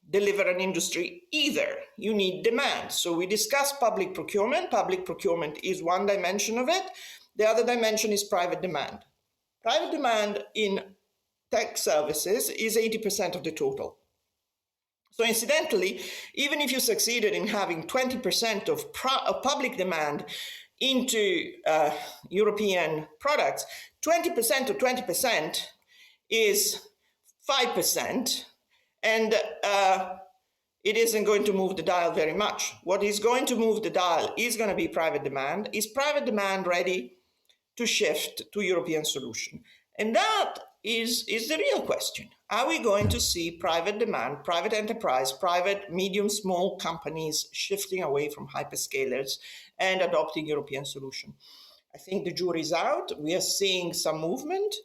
deliver an industry either. You need demand. So we discussed public procurement. Public procurement is one dimension of it. The other dimension is private demand. Private demand in tech services is 80% of the total. So incidentally, even if you succeeded in having 20% of public demand into European products, 20% of 20% is 5%, and it isn't going to move the dial very much. What is going to move the dial is going to be private demand. Is private demand ready to shift to European solution? And that is the real question. Are we going to see private demand, private enterprise, private, medium, small companies shifting away from hyperscalers and adopting European solution? I think the jury's out. We are seeing some movement.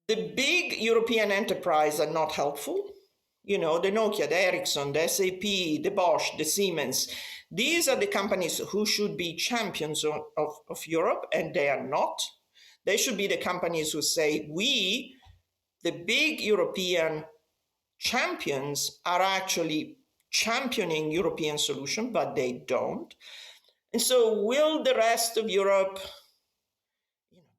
The big European enterprise are not helpful. The Nokia, the Ericsson, the SAP, the Bosch, the Siemens. These are the companies who should be champions of Europe, and they are not. They should be the companies who say, we, the big European champions, are actually championing European solution, but they don't. And so will the rest of Europe,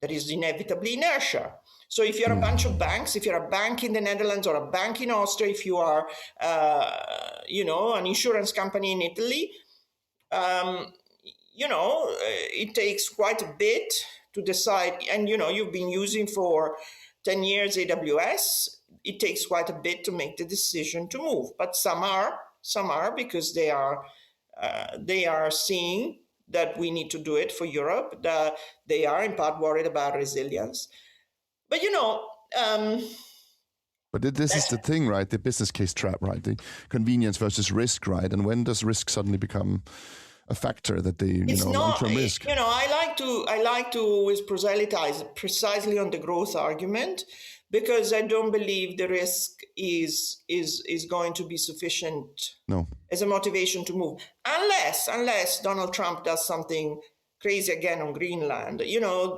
there is inevitably inertia. So if you're a bunch of banks, if you're a bank in the Netherlands or a bank in Austria, if you are, an insurance company in Italy, it takes quite a bit to decide. And, you've been using for 10 years AWS. It takes quite a bit to make the decision to move. But some are because they are seeing that we need to do it for Europe. They are in part worried about resilience. But, But this is the thing, right? The business case trap, right? The convenience versus risk, right? And when does risk suddenly become a factor that long-term risk? I like to always proselytize precisely on the growth argument, because I don't believe the risk is going to be sufficient as a motivation to move, unless Donald Trump does something crazy again on Greenland.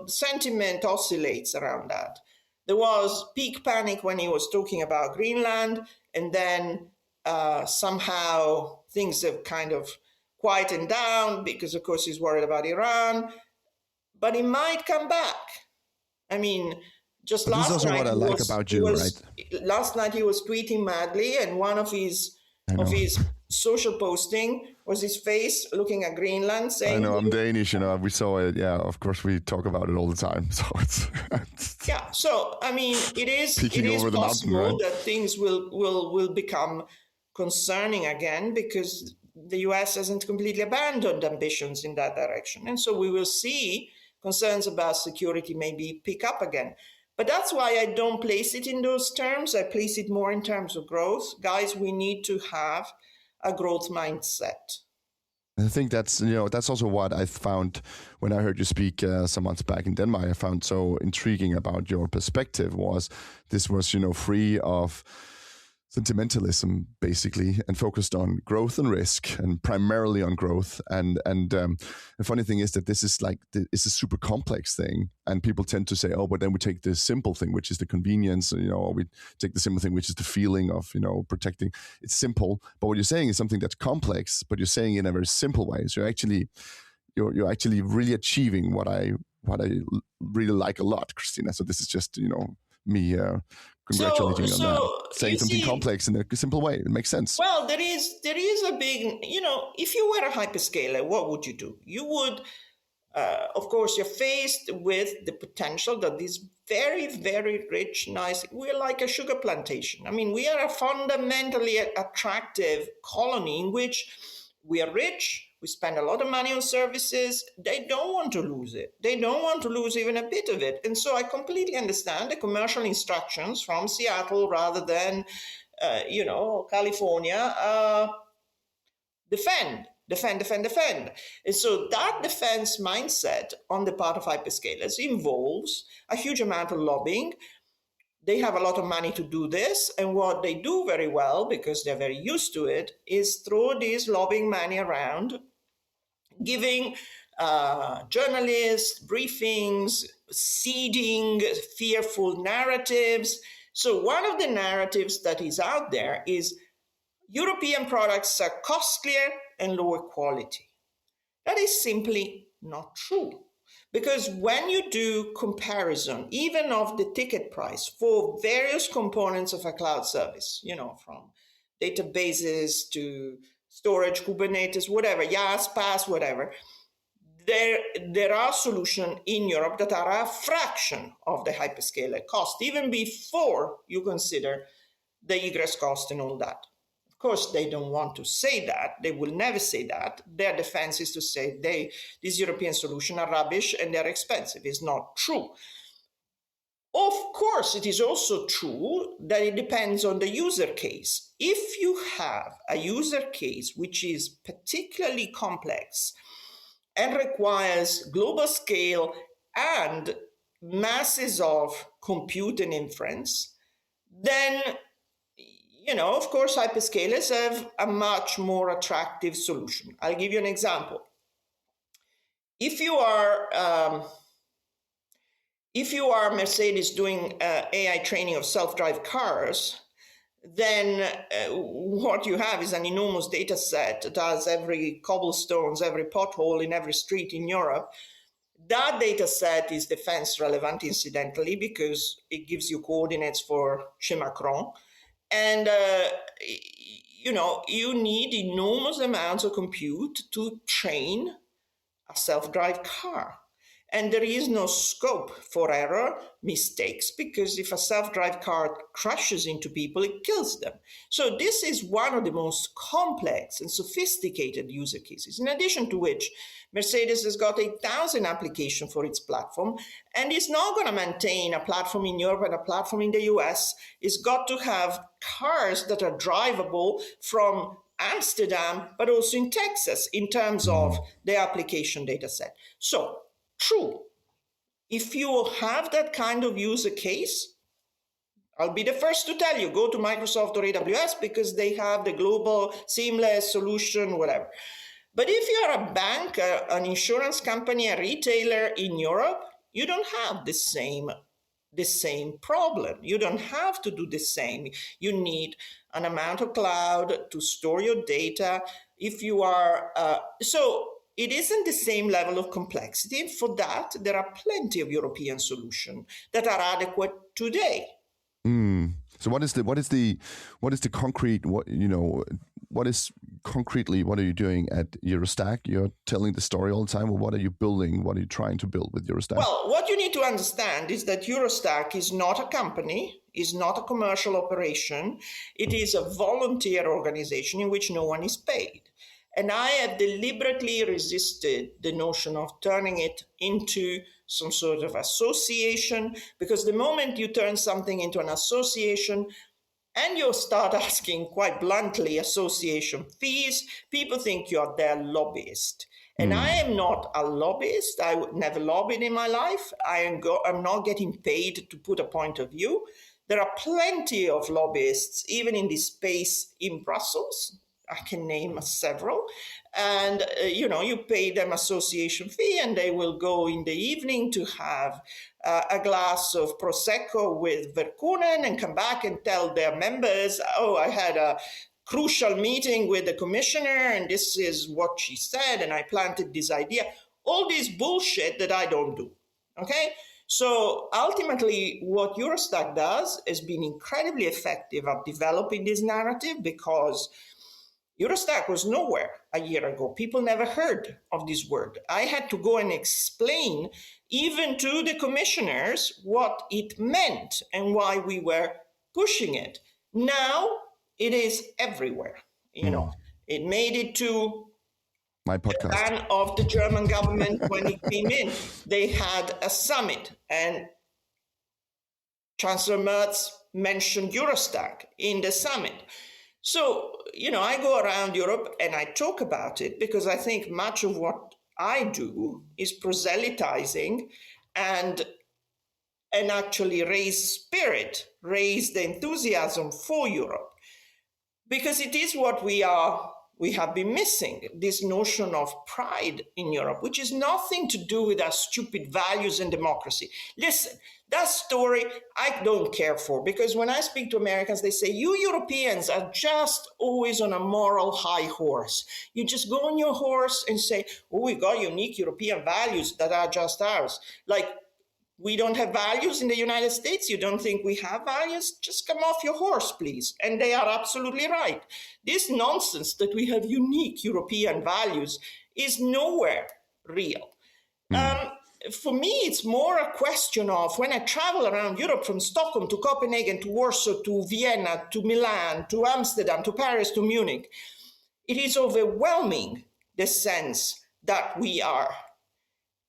Sentiment oscillates around that. There was peak panic when he was talking about Greenland, and then somehow things have kind of quietened down because, of course, he's worried about Iran. but it might come back. I mean, just but last this is also night what I like about you, right? Last night he was tweeting madly, and one of his social posting was his face looking at Greenland, saying, I know, I'm Danish, we saw it. Yeah, of course, we talk about it all the time. So it's yeah. So I mean, it is over possible mountain, right? that things will become concerning again, because the US hasn't completely abandoned ambitions in that direction, and so we will see concerns about security maybe pick up again. But that's why I don't place it in those terms. I place it more in terms of growth. Guys, we need to have a growth mindset. I think that's also what I found when I heard you speak some months back in Denmark. I found so intriguing about your perspective was this was free of sentimentalism basically, and focused on growth and risk, and primarily on growth. And the funny thing is that this is it's a super complex thing, and people tend to say, oh, but then we take the simple thing, which is the convenience, or we take the simple thing, which is the feeling of protecting. It's simple, but what you're saying is something that's complex, but you're saying it in a very simple way. So you're actually really achieving what I really like a lot, Cristina. So this is just me congratulating you on that. Saying something complex in a simple way. It makes sense. Well, there is a big, if you were a hyperscaler, what would you do? You would, of course, you're faced with the potential that these very, very rich, nice, we're like a sugar plantation. I mean, we are a fundamentally attractive colony in which we are rich. We spend a lot of money on services. They don't want to lose it. They don't want to lose even a bit of it. And so I completely understand the commercial instructions from Seattle rather than, California. Defend. And so that defense mindset on the part of hyperscalers involves a huge amount of lobbying. They have a lot of money to do this, and what they do very well, because they're very used to it, is throw this lobbying money around, giving journalists briefings, seeding fearful narratives. So one of the narratives that is out there is European products are costlier and lower quality. That is simply not true. Because when you do comparison, even of the ticket price for various components of a cloud service, from databases to storage, Kubernetes, whatever, YAS, PaaS, whatever, there are solutions in Europe that are a fraction of the hyperscaler cost, even before you consider the egress cost and all that. Of course, they don't want to say that. They will never say that. Their defense is to say these European solutions are rubbish and they're expensive. It's not true. Of course, it is also true that it depends on the user case. If you have a user case which is particularly complex and requires global scale and masses of compute and inference, then of course, hyperscalers have a much more attractive solution. I'll give you an example. If you are Mercedes doing AI training of self-drive cars, then what you have is an enormous data set that has every cobblestones, every pothole in every street in Europe. That data set is defense relevant, incidentally, because it gives you coordinates for Chez Macron. And, you need enormous amounts of compute to train a self-drive car. And there is no scope for error, mistakes, because if a self-drive car crashes into people, it kills them. So this is one of the most complex and sophisticated user cases, in addition to which Mercedes has got 1,000 applications for its platform, and it's not going to maintain a platform in Europe and a platform in the US. It's got to have cars that are drivable from Amsterdam, but also in Texas, in terms of the application data set. So, true, if you have that kind of user case, I'll be the first to tell you, go to Microsoft or AWS because they have the global seamless solution, whatever. But if you're a bank, an insurance company, a retailer in Europe, you don't have the same problem. You don't have to do the same. You need an amount of cloud to store your data. If you are, so it isn't the same level of complexity. And for that, there are plenty of European solutions that are adequate today. So what is the concrete, what are you doing at EuroStack? You're telling the story all the time. Well, what are you building? What are you trying to build with EuroStack? Well, what you need to understand is that EuroStack is not a company, is not a commercial operation. It is a volunteer organization in which no one is paid. And I have deliberately resisted the notion of turning it into some sort of association, because the moment you turn something into an association and you start asking, quite bluntly, association fees, people think you're their lobbyist. And I am not a lobbyist. I would never lobbied in my life. I'm not getting paid to put a point of view. There are plenty of lobbyists, even in this space in Brussels. I can name several. And, you pay them association fee and they will go in the evening to have a glass of Prosecco with Verkunen and come back and tell their members, oh, I had a crucial meeting with the commissioner and this is what she said and I planted this idea. All this bullshit that I don't do, okay? So ultimately, what EuroStack does has been incredibly effective at developing this narrative, because EuroStack was nowhere a year ago. People never heard of this word. I had to go and explain even to the commissioners what it meant and why we were pushing it. Now it is everywhere. It made it to my podcast. The plan of the German government when it came in. They had a summit and Chancellor Merz mentioned EuroStack in the summit. So, I go around Europe and I talk about it because I think much of what I do is proselytizing and actually raise the enthusiasm for Europe. Because it is what we have been missing, this notion of pride in Europe, which is nothing to do with our stupid values and democracy. Listen, that story I don't care for, because when I speak to Americans, they say, you Europeans are just always on a moral high horse. You just go on your horse and say, oh, we got unique European values that are just ours. Like, we don't have values in the United States. You don't think we have values? Just come off your horse, please. And they are absolutely right. This nonsense that we have unique European values is nowhere real. For me, it's more a question of when I travel around Europe from Stockholm to Copenhagen to Warsaw to Vienna to Milan to Amsterdam to Paris to Munich, it is overwhelming the sense that we are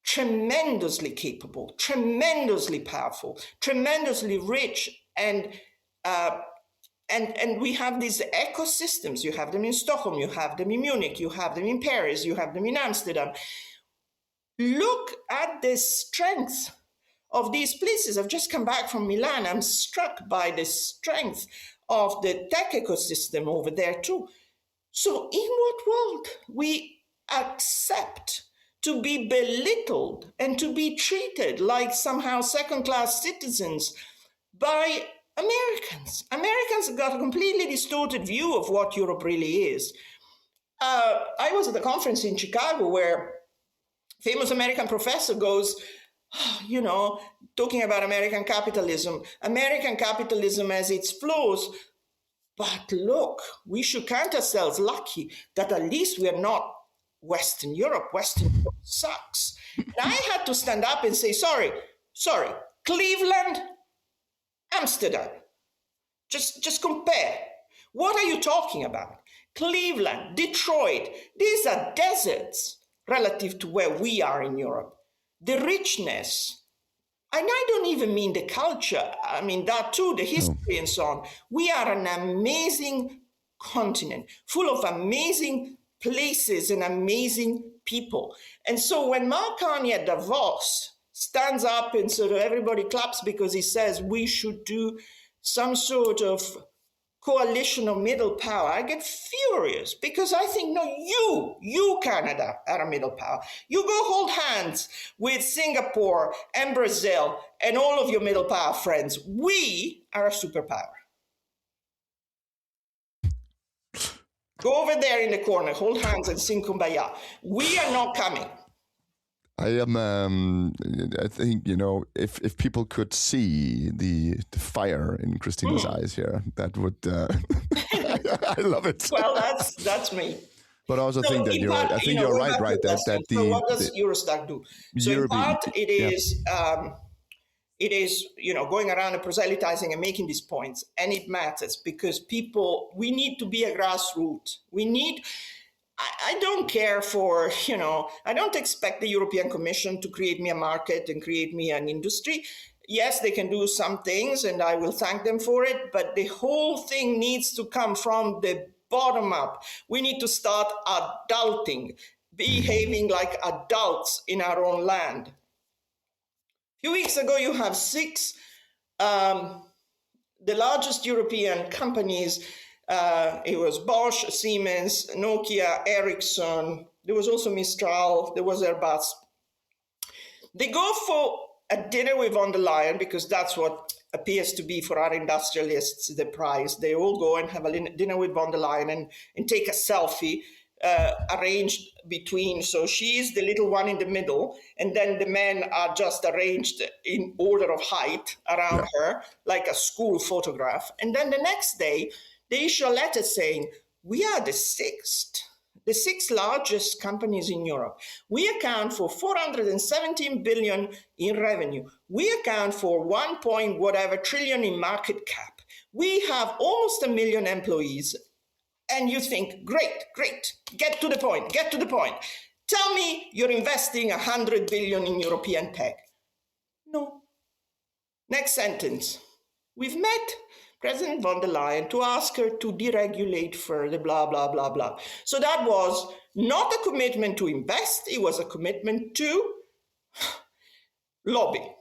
tremendously capable, tremendously powerful, tremendously rich, and we have these ecosystems. You have them in Stockholm, you have them in Munich, you have them in Paris, you have them in Amsterdam. Look at the strength of these places. I've just come back from Milan. I'm struck by the strength of the tech ecosystem over there too. So in what world we accept to be belittled and to be treated like somehow second-class citizens by Americans? Americans have got a completely distorted view of what Europe really is. I was at a conference in Chicago where famous American professor goes, talking about American capitalism has its flaws, but look, we should count ourselves lucky that at least we are not Western Europe. Western Europe sucks. And I had to stand up and say, sorry, Cleveland, Amsterdam, just compare. What are you talking about? Cleveland, Detroit, these are deserts relative to where we are in Europe. The richness, and I don't even mean the culture, I mean that too, the history and so on. We are an amazing continent full of amazing places and amazing people. And so when Mark Carney at Davos stands up and sort of everybody claps because he says we should do some sort of coalition of middle power, I get furious because I think, no, you Canada are a middle power. You go hold hands with Singapore and Brazil and all of your middle power friends. We are a superpower. Go over there in the corner, hold hands and sing Kumbaya. We are not coming. I am. I think, you know, if people could see the fire in Cristina's eyes here, that would. I love it. Well, that's me. But I also think that I think you're right. Right. That the. So what does EuroStack do? So in part, it is. It is, you know, going around and proselytizing and making these points, and it matters because we need to be a grassroots. I don't care for, you know, I don't expect the European Commission to create me a market and create me an industry. Yes, they can do some things and I will thank them for it, but the whole thing needs to come from the bottom up. We need to start adulting, behaving like adults in our own land. A few weeks ago, you have six, the largest European companies. It was Bosch, Siemens, Nokia, Ericsson. There was also Mistral. There was Airbus. They go for a dinner with von der Leyen because that's what appears to be for our industrialists the prize. They all go and have a dinner with von der Leyen and take a selfie. Arranged between, so she is the little one in the middle, and then the men are just arranged in order of height around her, like a school photograph. And then the next day, they issue a letter saying, we are the sixth largest companies in Europe. We account for 417 billion in revenue. We account for 1 point whatever trillion in market cap. We have almost 1 million employees. And you think, great, get to the point. Tell me you're investing 100 billion in European tech. No. Next sentence. We've met President von der Leyen to ask her to deregulate further, blah, blah, blah, blah. So that was not a commitment to invest. It was a commitment to lobby.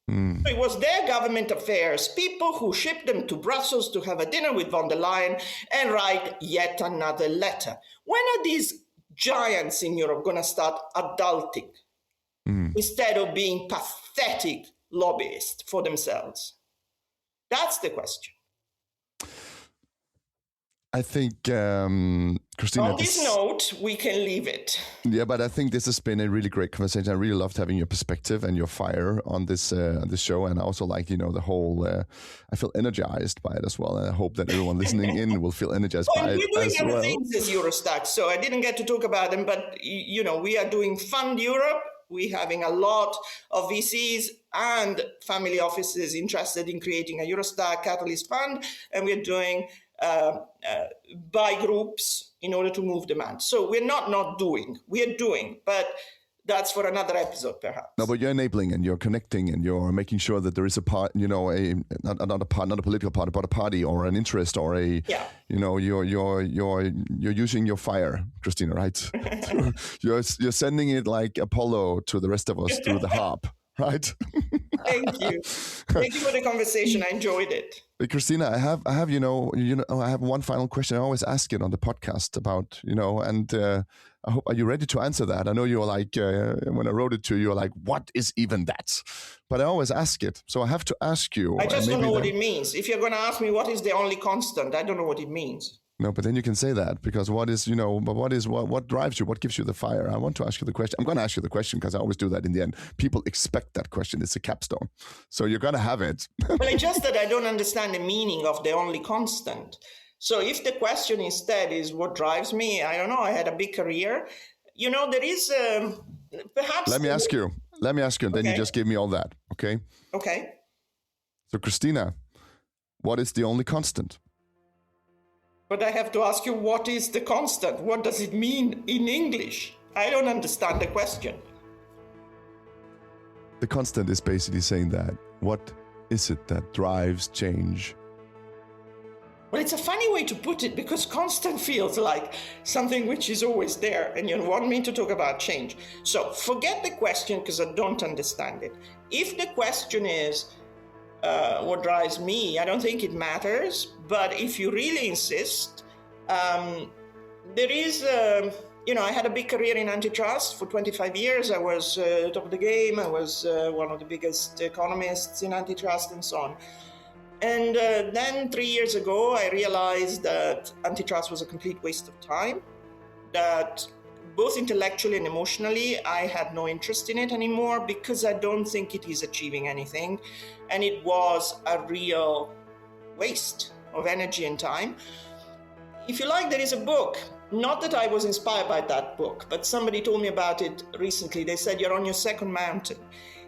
So it was their government affairs, people who shipped them to Brussels to have a dinner with von der Leyen and write yet another letter. When are these giants in Europe going to start adulting instead of being pathetic lobbyists for themselves? That's the question. I think, Cristina... On this note, we can leave it. Yeah, but I think this has been a really great conversation. I really loved having your perspective and your fire on this show. And I also like, you know, the whole... I feel energized by it as well. And I hope that everyone listening in will feel energized by it as well. We're doing other things as EuroStack, so I didn't get to talk about them. But, you know, we are doing Fund Europe. We're having a lot of VCs and family offices interested in creating a EuroStack Catalyst Fund. And we're doing... by groups in order to move demand. So we're not doing, we're doing, but that's for another episode perhaps. No, but you're enabling and you're connecting and you're making sure that there is a part, you know, not a political party, but a party or an interest or a, you know, you're using your fire, Cristina, right? you're sending it like Apollo to the rest of us through the harp. Right. Thank you for the conversation. I enjoyed it. But Cristina, I have I have one final question. I always ask it on the podcast about, you know, and I hope, are you ready to answer that? I know you're like, when I wrote it to you, you're like, what is even that? But I always ask it. So I have to ask you. I just don't know what it means. If you're going to ask me what is the only constant, I don't know what it means. No, but then you can say that because what drives you? What gives you the fire? I want to ask you the question. I'm going to ask you the question because I always do that in the end. People expect that question. It's a capstone. So you're going to have it. Well, it's just that I don't understand the meaning of the only constant. So if the question instead is what drives me, I don't know. I had a big career. You know, there is perhaps... Let me ask you, and then you just give me all that, okay? Okay. So Cristina, what is the only constant? But I have to ask you, what is the constant? What does it mean in English? I don't understand the question. The constant is basically saying that, what is it that drives change? Well, it's a funny way to put it because constant feels like something which is always there and you want me to talk about change. So forget the question because I don't understand it. If the question is, what drives me, I don't think it matters. But if you really insist, there is, I had a big career in antitrust for 25 years. I was top of the game. I was one of the biggest economists in antitrust and so on. And then 3 years ago, I realized that antitrust was a complete waste of time, that both intellectually and emotionally, I had no interest in it anymore because I don't think it is achieving anything. And it was a real waste of energy and time. If you like, there is a book, not that I was inspired by that book, but somebody told me about it recently. They said, you're on your second mountain.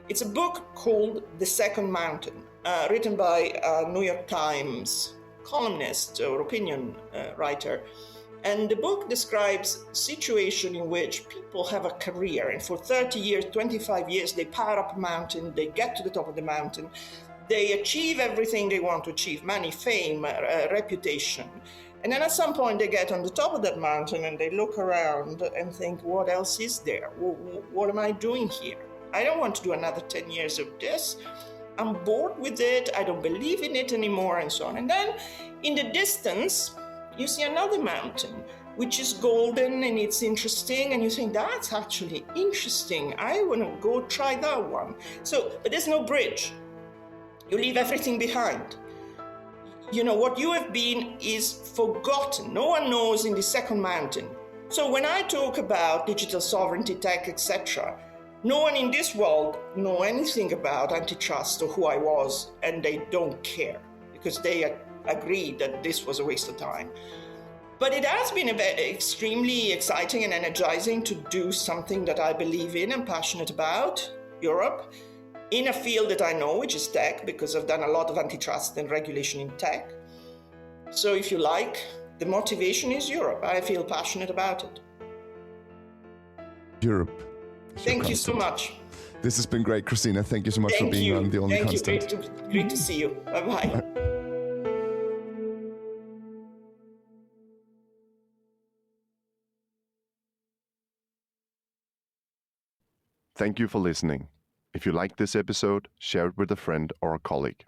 It's a book called The Second Mountain, written by a New York Times columnist or opinion writer. And the book describes a situation in which people have a career, and for 30 years, 25 years, they power up a mountain, they get to the top of the mountain, they achieve everything they want to achieve, money, fame, reputation. And then at some point they get on the top of that mountain and they look around and think, what else is there? What am I doing here? I don't want to do another 10 years of this. I'm bored with it. I don't believe in it anymore, and so on. And then in the distance, you see another mountain, which is golden and it's interesting. And you think, that's actually interesting. I want to go try that one. But there's no bridge. You leave everything behind. You know, what you have been is forgotten. No one knows in the second mountain. So when I talk about digital sovereignty, tech, etc., no one in this world know anything about antitrust or who I was, and they don't care because they agreed that this was a waste of time. But it has been extremely exciting and energizing to do something that I believe in and passionate about, Europe, in a field that I know, which is tech, because I've done a lot of antitrust and regulation in tech. So if you like, the motivation is Europe. I feel passionate about it. Europe. Thank you so much. This has been great, Cristina. Thank you so much for being on The Only Constant. Thank you. Great to see you. Bye-bye. Thank you for listening. If you liked this episode, share it with a friend or a colleague.